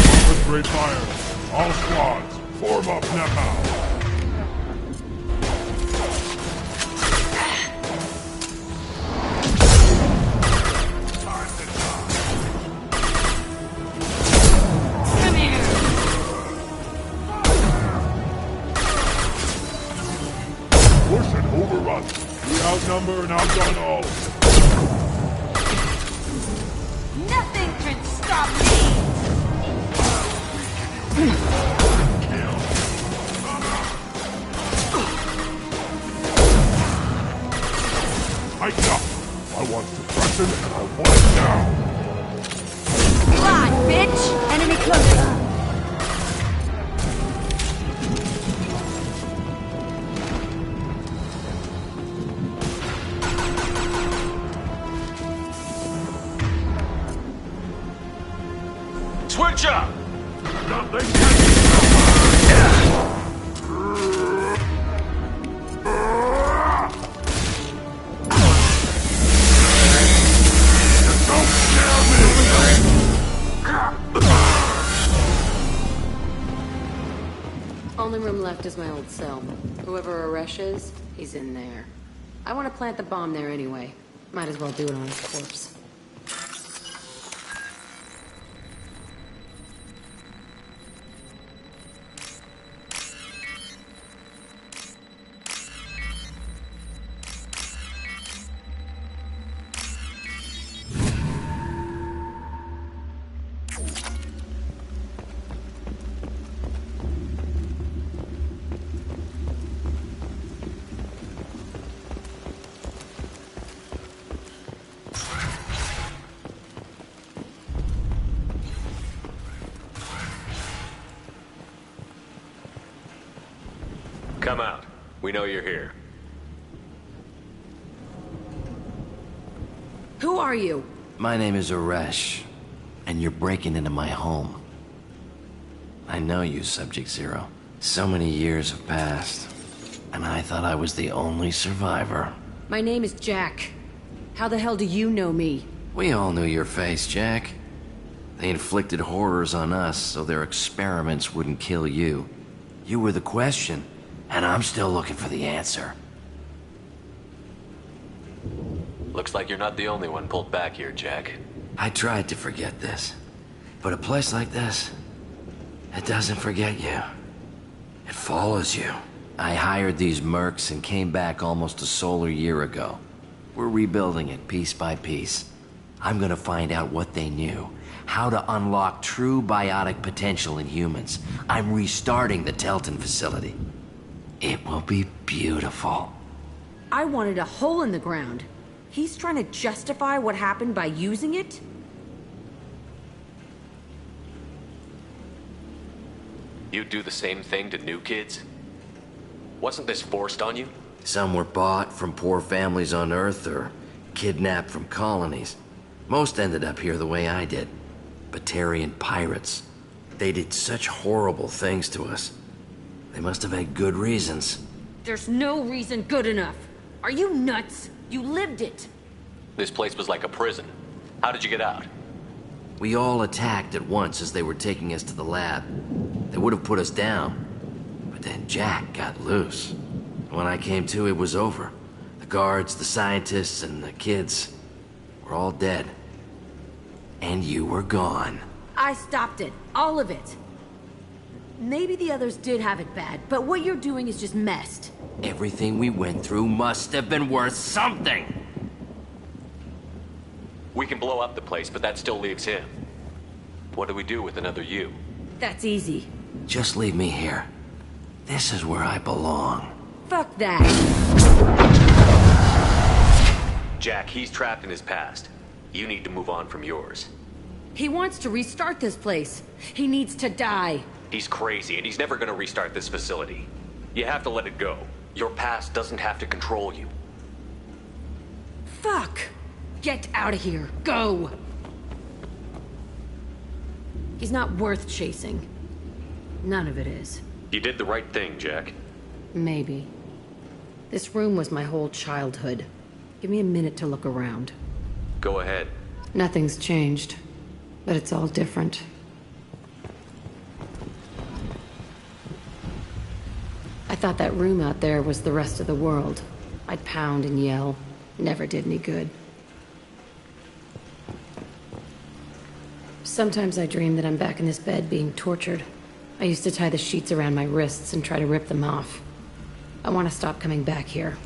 Concentrate fire. All squads, form up now. Outnumber and outdone all. Nothing can stop me! Tighten up. I want suppression and I want it now. Fly, bitch! Enemy closer! Switch up! Nothing. Don't scare me! Only room left is my old cell. Whoever Aresh is, he's in there. I want to plant the bomb there anyway. Might as well do it on his corpse. Come out. We know you're here. Who are you? My name is Aresh, and you're breaking into my home. I know you, Subject Zero. So many years have passed, and I thought I was the only survivor. My name is Jack. How the hell do you know me? We all knew your face, Jack. They inflicted horrors on us so their experiments wouldn't kill you. You were the question, and I'm still looking for the answer. Looks like you're not the only one pulled back here, Jack. I tried to forget this, but a place like this, it doesn't forget you. It follows you. I hired these mercs and came back almost a solar year ago. We're rebuilding it piece by piece. I'm gonna find out what they knew, how to unlock true biotic potential in humans. I'm restarting the Telton facility. It will be beautiful. I wanted a hole in the ground. He's trying to justify what happened by using it? You do the same thing to new kids? Wasn't this forced on you? Some were bought from poor families on Earth or kidnapped from colonies. Most ended up here the way I did. Batarian pirates. They did such horrible things to us. They must have had good reasons. There's no reason good enough. Are you nuts? You lived it. This place was like a prison. How did you get out? We all attacked at once as they were taking us to the lab. They would have put us down. But then Jack got loose. When I came to, it was over. The guards, the scientists, and the kids were all dead. And you were gone. I stopped it. All of it. Maybe the others did have it bad, but what you're doing is just messed. Everything we went through must have been worth something. We can blow up the place, but that still leaves him. What do we do with another you? That's easy. Just leave me here. This is where I belong. Fuck that. Jack, he's trapped in his past. You need to move on from yours. He wants to restart this place. He needs to die. He's crazy, and he's never gonna restart this facility. You have to let it go. Your past doesn't have to control you. Fuck! Get out of here. Go! He's not worth chasing. None of it is. You did the right thing, Jack. Maybe. This room was my whole childhood. Give me a minute to look around. Go ahead. Nothing's changed, but it's all different. I thought that room out there was the rest of the world. I'd pound and yell. Never did any good. Sometimes I dream that I'm back in this bed being tortured. I used to tie the sheets around my wrists and try to rip them off. I want to stop coming back here.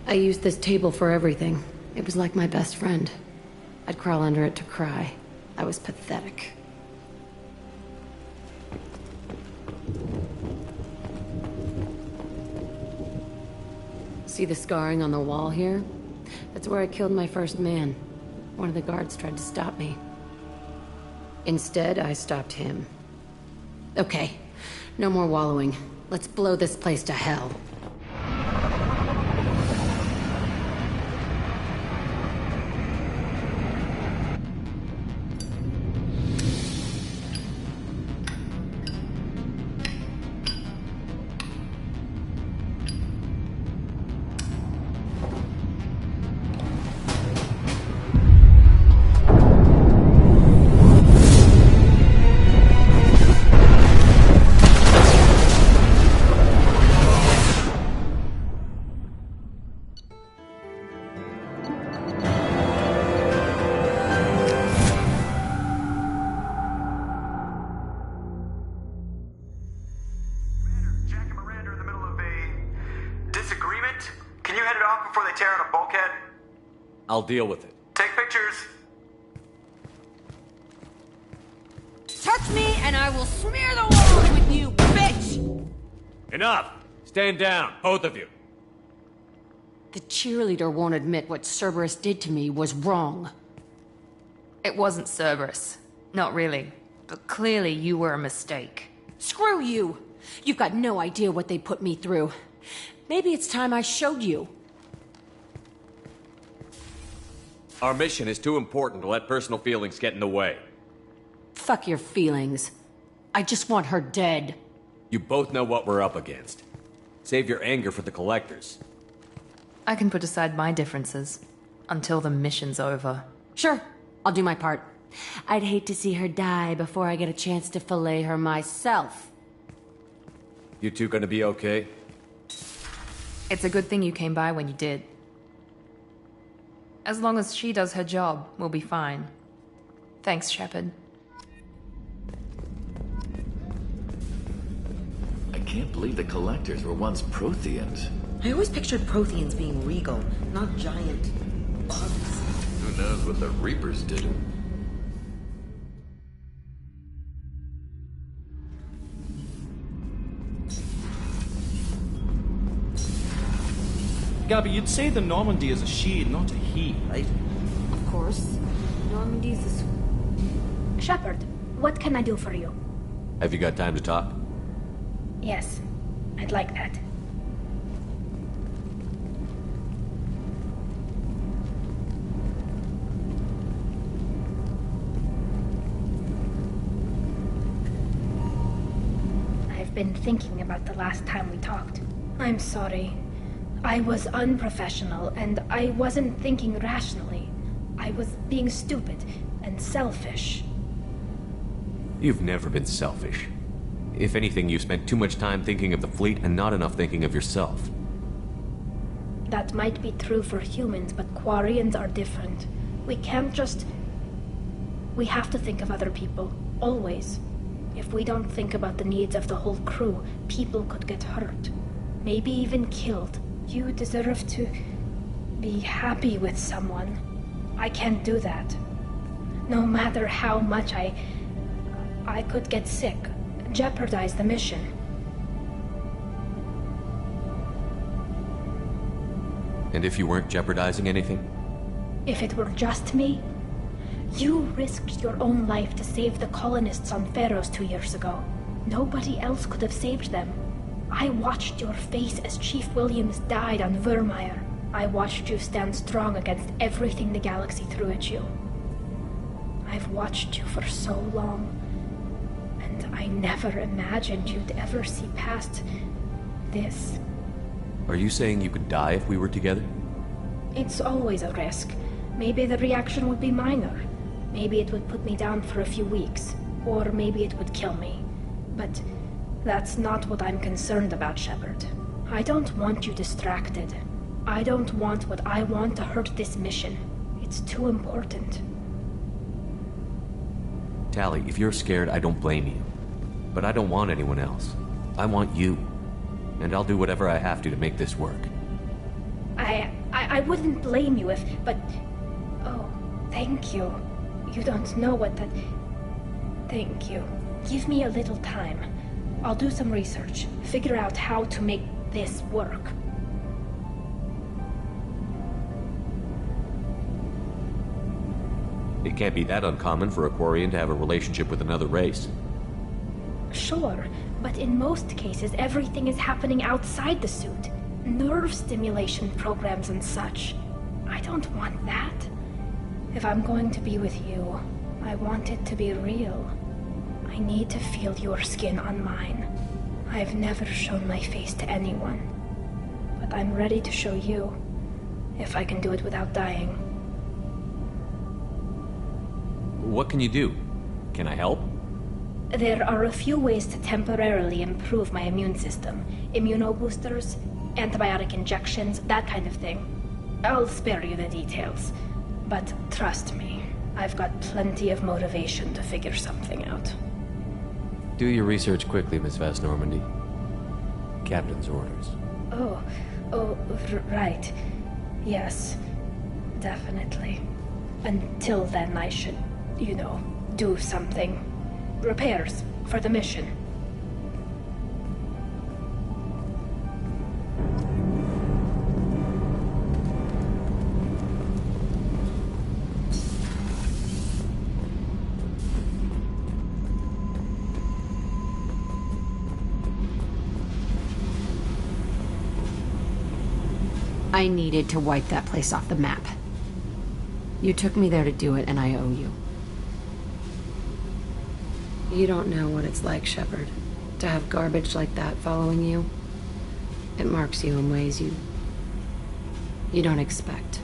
I used this table for everything. It was like my best friend. I'd crawl under it to cry. I was pathetic. See the scarring on the wall here? That's where I killed my first man. One of the guards tried to stop me. Instead, I stopped him. Okay, no more wallowing. Let's blow this place to hell. I'll deal with it. Take pictures. Touch me and I will smear the walls with you, bitch! Enough! Stand down, both of you. The cheerleader won't admit what Cerberus did to me was wrong. It wasn't Cerberus. Not really. But clearly you were a mistake. Screw you! You've got no idea what they put me through. Maybe it's time I showed you. Our mission is too important to let personal feelings get in the way. Fuck your feelings. I just want her dead. You both know what we're up against. Save your anger for the collectors. I can put aside my differences until the mission's over. Sure, I'll do my part. I'd hate to see her die before I get a chance to fillet her myself. You two gonna be okay? It's a good thing you came by when you did. As long as she does her job, we'll be fine. Thanks, Shepard. I can't believe the collectors were once Protheans. I always pictured Protheans being regal, not giant bugs. Who knows what the Reapers did? Gabby, you'd say the Normandy is a she, not a he, right? Of course. Normandy's is... Shepard, what can I do for you? Have you got time to talk? Yes, I'd like that. I've been thinking about the last time we talked. I'm sorry. I was unprofessional, and I wasn't thinking rationally. I was being stupid and selfish. You've never been selfish. If anything, you spent too much time thinking of the fleet and not enough thinking of yourself. That might be true for humans, but Quarians are different. We can't just... We have to think of other people, always. If we don't think about the needs of the whole crew, people could get hurt. Maybe even killed. You deserve to be happy with someone. I can't do that. No matter how much I could get sick, jeopardize the mission. And if you weren't jeopardizing anything? If it were just me, you risked your own life to save the colonists on Pharaohs 2 years ago. Nobody else could have saved them. I watched your face as Chief Williams died on Vermeer. I watched you stand strong against everything the galaxy threw at you. I've watched you for so long, and I never imagined you'd ever see past this. Are you saying you could die if we were together? It's always a risk. Maybe the reaction would be minor. Maybe it would put me down for a few weeks, or maybe it would kill me. But that's not what I'm concerned about, Shepard. I don't want you distracted. I don't want what I want to hurt this mission. It's too important. Tally, if you're scared, I don't blame you. But I don't want anyone else. I want you. And I'll do whatever I have to make this work. I wouldn't blame you if, but... Oh, thank you. You don't know what that... Thank you. Give me a little time. I'll do some research, figure out how to make this work. It can't be that uncommon for a Quarian to have a relationship with another race. Sure, but in most cases everything is happening outside the suit. Nerve stimulation programs and such. I don't want that. If I'm going to be with you, I want it to be real. I need to feel your skin on mine. I've never shown my face to anyone. But I'm ready to show you, if I can do it without dying. What can you do? Can I help? There are a few ways to temporarily improve my immune system. Immunoboosters, antibiotic injections, that kind of thing. I'll spare you the details. But trust me, I've got plenty of motivation to figure something out. Do your research quickly, Miss Vast Normandy. Captain's orders. Right. Yes, definitely. Until then, I should, do something. Repairs for the mission. I needed to wipe that place off the map. You took me there to do it, and I owe you. You don't know what it's like, Shepard, to have garbage like that following you. It marks you in ways you don't expect.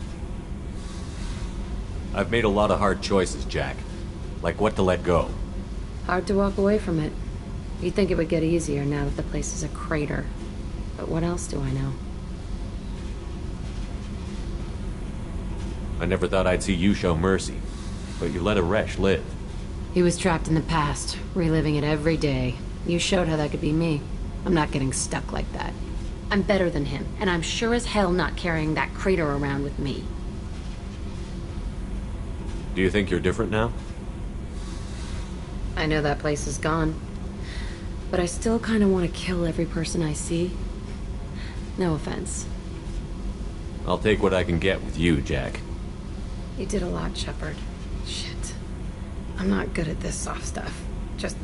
I've made a lot of hard choices, Jack. Like what to let go. Hard to walk away from it. You'd think it would get easier now that the place is a crater. But what else do I know? I never thought I'd see you show mercy, but you let a wretch live. He was trapped in the past, reliving it every day. You showed how that could be me. I'm not getting stuck like that. I'm better than him, and I'm sure as hell not carrying that crater around with me. Do you think you're different now? I know that place is gone, but I still kind of want to kill every person I see. No offense. I'll take what I can get with you, Jack. You did a lot, Shepard. Shit. I'm not good at this soft stuff. Just...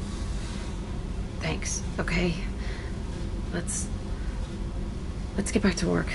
thanks, okay? Let's get back to work.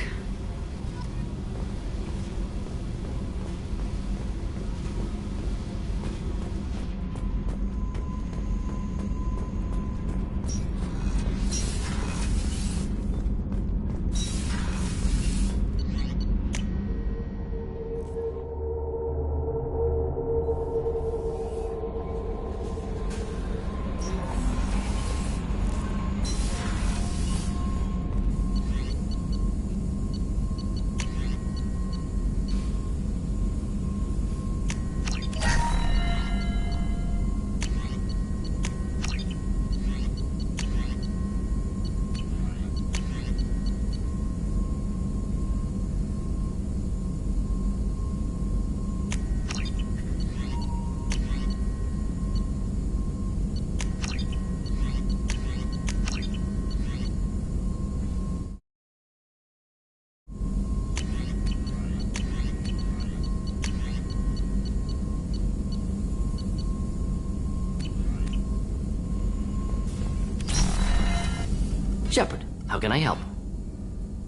Shepard, how can I help?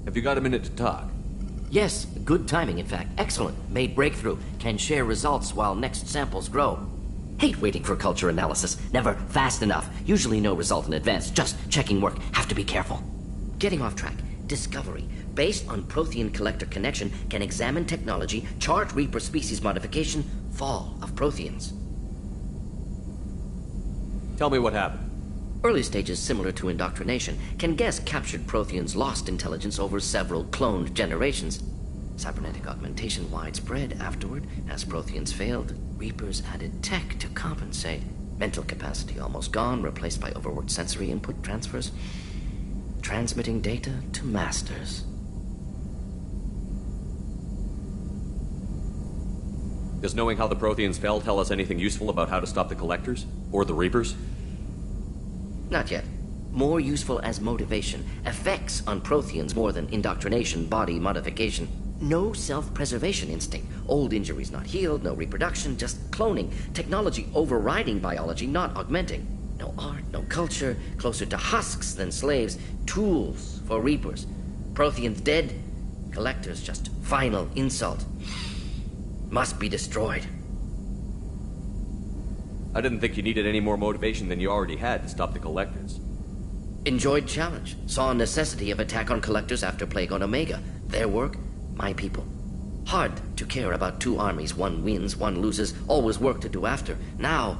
Have you got a minute to talk? Yes, good timing, in fact. Excellent. Made breakthrough. Can share results while next samples grow. Hate waiting for culture analysis. Never fast enough. Usually no result in advance. Just checking work. Have to be careful. Getting off track. Discovery. Based on Prothean collector connection, can examine technology, chart Reaper species modification, fall of Protheans. Tell me what happened. Early stages similar to indoctrination. Can guess captured Protheans lost intelligence over several cloned generations. Cybernetic augmentation widespread afterward. As Protheans failed, Reapers added tech to compensate. Mental capacity almost gone, replaced by overworked sensory input transfers. Transmitting data to masters. Does knowing how the Protheans fell tell us anything useful about how to stop the Collectors? Or the Reapers? Not yet. More useful as motivation. Effects on Protheans more than indoctrination, body modification. No self-preservation instinct. Old injuries not healed, no reproduction, just cloning. Technology overriding biology, not augmenting. No art, no culture, closer to husks than slaves. Tools for Reapers. Protheans dead, Collectors just final insult. Must be destroyed. I didn't think you needed any more motivation than you already had to stop the Collectors. Enjoyed challenge. Saw necessity of attack on Collectors after Plague on Omega. Their work, my people. Hard to care about two armies. One wins, one loses. Always work to do after. Now,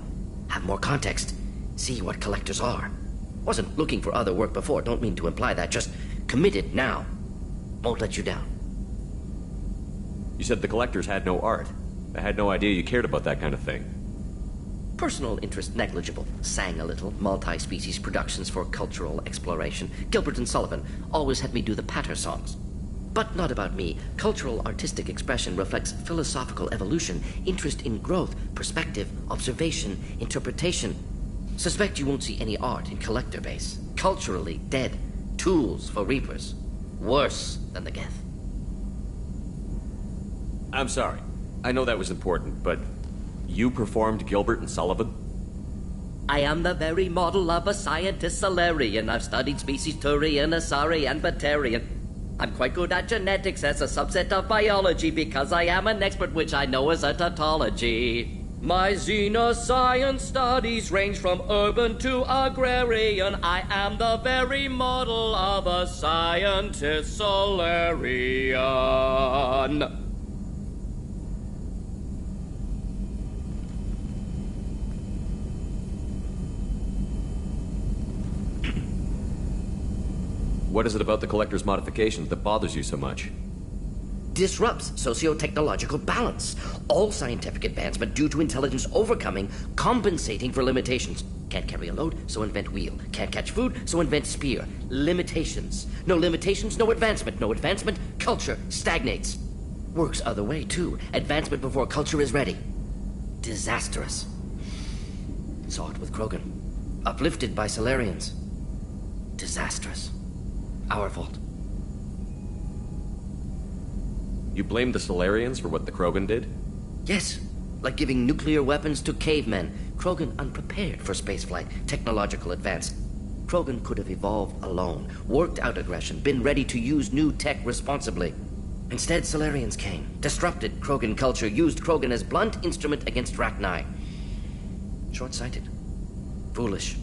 have more context. See what Collectors are. Wasn't looking for other work before. Don't mean to imply that. Just committed now. Won't let you down. You said the Collectors had no art. I had no idea you cared about that kind of thing. Personal interest negligible. Sang a little. Multi-species productions for cultural exploration. Gilbert and Sullivan always had me do the patter songs. But not about me. Cultural artistic expression reflects philosophical evolution, interest in growth, perspective, observation, interpretation. Suspect you won't see any art in Collector base. Culturally dead. Tools for Reapers. Worse than the Geth. I'm sorry. I know that was important, but you performed Gilbert and Sullivan? I am the very model of a scientist Solarian. I've studied species Turian, Asari, and Batarian. I'm quite good at genetics as a subset of biology because I am an expert, which I know is a tautology. My xenoscience studies range from urban to agrarian. I am the very model of a scientist Solarian. What is it about the Collector's modifications that bothers you so much? Disrupts socio-technological balance. All scientific advancement due to intelligence overcoming, compensating for limitations. Can't carry a load, so invent wheel. Can't catch food, so invent spear. Limitations. No limitations, no advancement. No advancement, culture stagnates. Works other way, too. Advancement before culture is ready. Disastrous. Saw it with Krogan. Uplifted by Solarians. Disastrous. Our fault. You blame the Solarians for what the Krogan did? Yes, like giving nuclear weapons to cavemen. Krogan unprepared for spaceflight, technological advance. Krogan could have evolved alone, worked out aggression, been ready to use new tech responsibly. Instead, Solarians came, disrupted Krogan culture, used Krogan as blunt instrument against Rachni. Short-sighted. Foolish.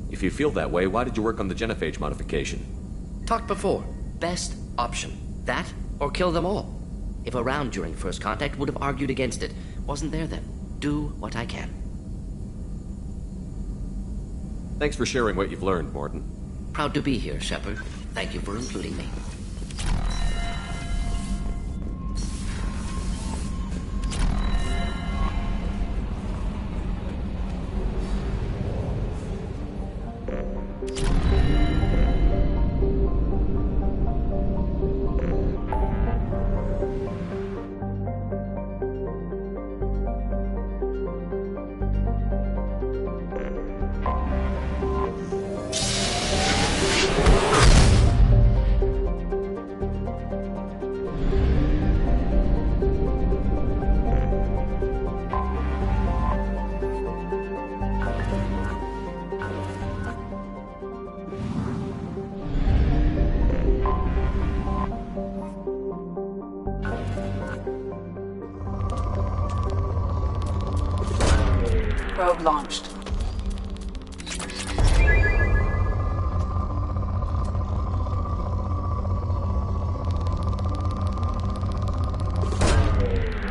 If you feel that way, why did you work on the genophage modification? Talked before. Best option. That, or kill them all. If around during first contact, would have argued against it. Wasn't there then. Do what I can. Thanks for sharing what you've learned, Morton. Proud to be here, Shepard. Thank you for including me. Probe launched.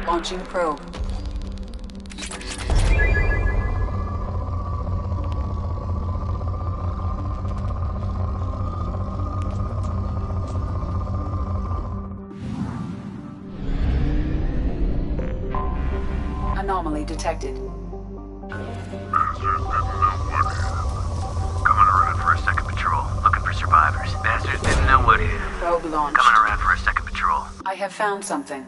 Launching probe. Anomaly detected. Coming around for a second patrol, looking for survivors. Bastards didn't know what hit. Probe launched. Coming around for a second patrol. I have found something.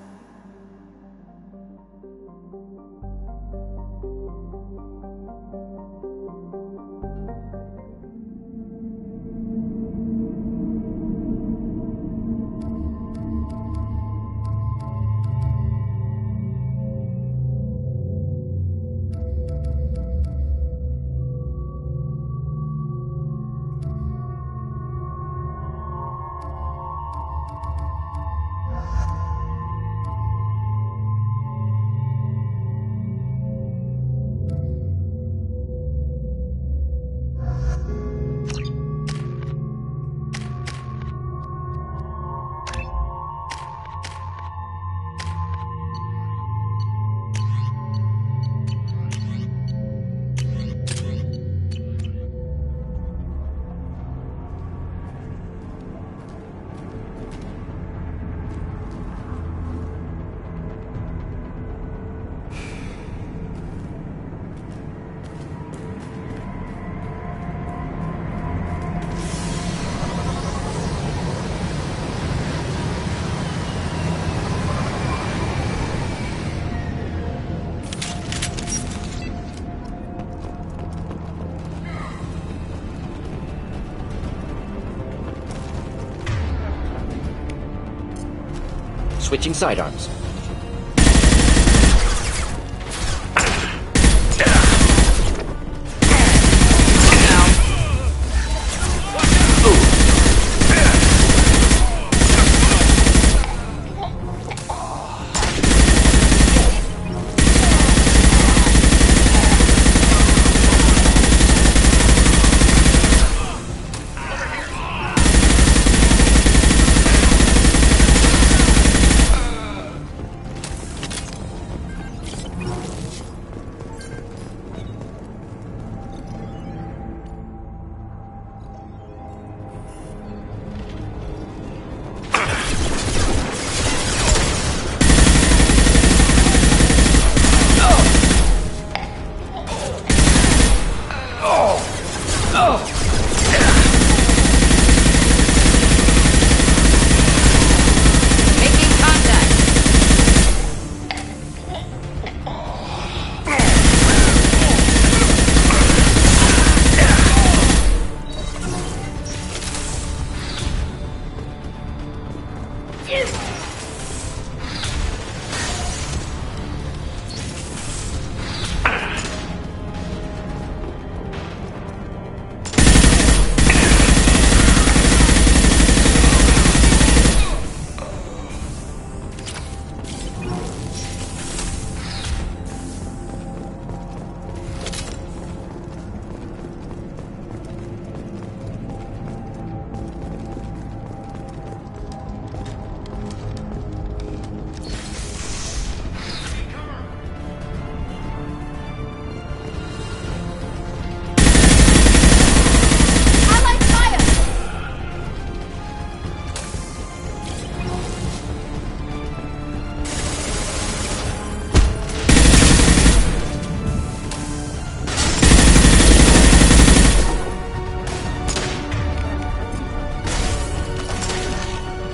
Switching sidearms.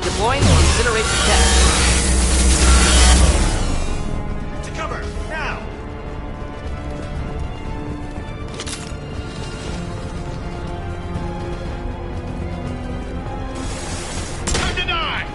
Deploying incineration test. To cover, now! Time to die!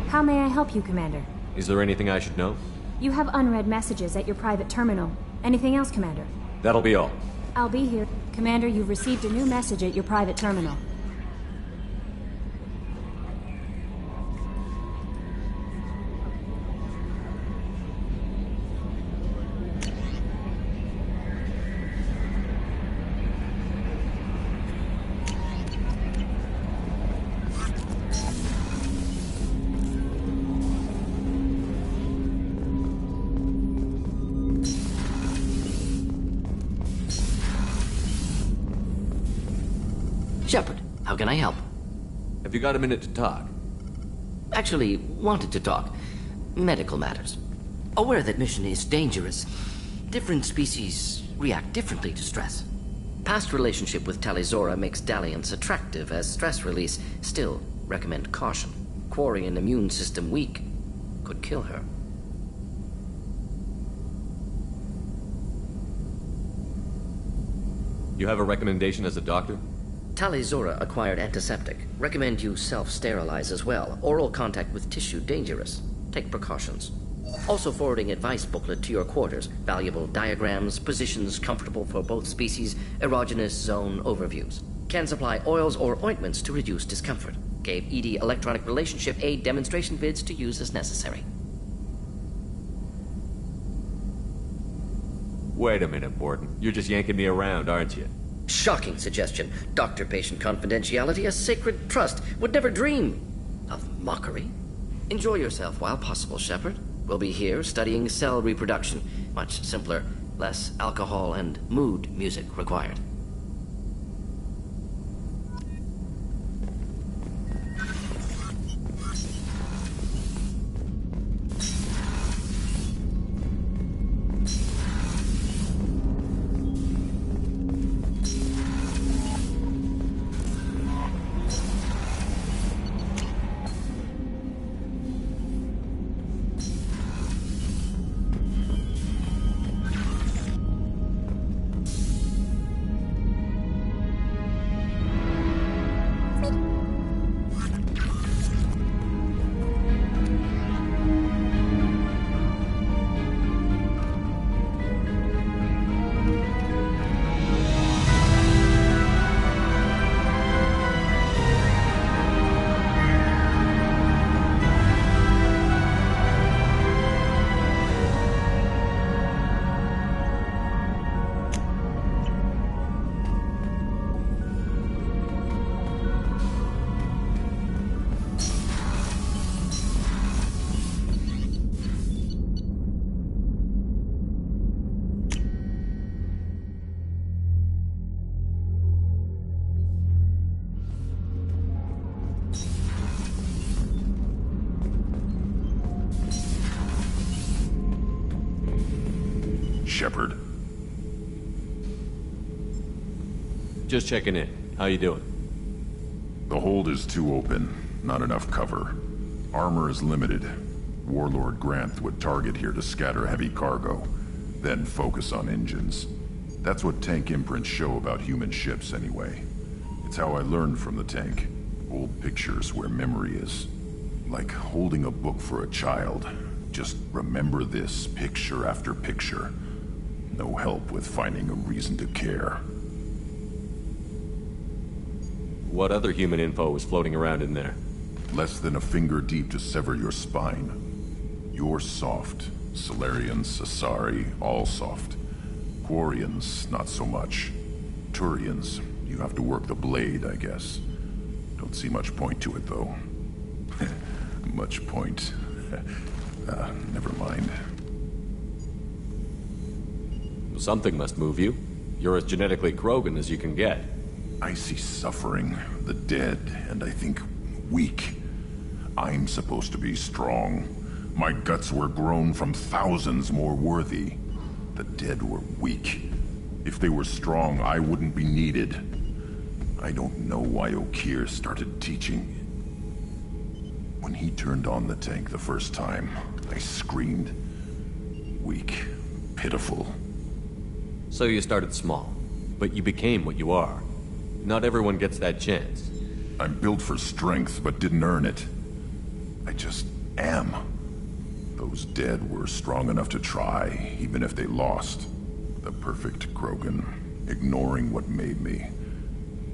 How may I help you, Commander? Is there anything I should know? You have unread messages at your private terminal. Anything else, Commander? That'll be all. I'll be here. Commander, you've received a new message at your private terminal. Shepard, how can I help? Have you got a minute to talk? Actually, wanted to talk. Medical matters. Aware that mission is dangerous. Different species react differently to stress. Past relationship with Talizora makes dalliance attractive as stress release. Still, recommend caution. Quarian immune system weak. Could kill her. You have a recommendation as a doctor? Talizora acquired antiseptic. Recommend you self-sterilize as well. Oral contact with tissue dangerous. Take precautions. Also forwarding advice booklet to your quarters. Valuable diagrams, positions comfortable for both species, erogenous zone overviews. Can supply oils or ointments to reduce discomfort. Gave ED electronic relationship aid demonstration vids to use as necessary. Wait a minute, Borden. You're just yanking me around, aren't you? Shocking suggestion. Doctor-patient confidentiality, a sacred trust. Would never dream of mockery. Enjoy yourself while possible, Shepard. We'll be here studying cell reproduction. Much simpler, less alcohol and mood music required. Shepard. Just checking in. How you doing? The hold is too open. Not enough cover. Armor is limited. Warlord Grant would target here to scatter heavy cargo, then focus on engines. That's what tank imprints show about human ships anyway. It's how I learned from the tank. Old pictures where memory is. Like holding a book for a child. Just remember this picture after picture. No help with finding a reason to care. What other human info was floating around in there? Less than a finger deep to sever your spine. You're soft. Solarians, Asari, all soft. Quarians, not so much. Turians, you have to work the blade, I guess. Don't see much point to it, though. Much point. Never mind. Something must move you. You're as genetically Krogan as you can get. I see suffering, the dead, and I think weak. I'm supposed to be strong. My guts were grown from thousands more worthy. The dead were weak. If they were strong, I wouldn't be needed. I don't know why Okeer started teaching. When he turned on the tank the first time, I screamed. Weak, pitiful. So you started small, but you became what you are. Not everyone gets that chance. I'm built for strength, but didn't earn it. I just am. Those dead were strong enough to try, even if they lost. The perfect Krogan, ignoring what made me.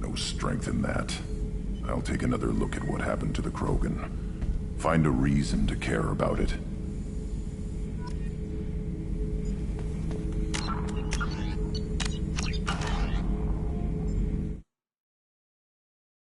No strength in that. I'll take another look at what happened to the Krogan. Find a reason to care about it.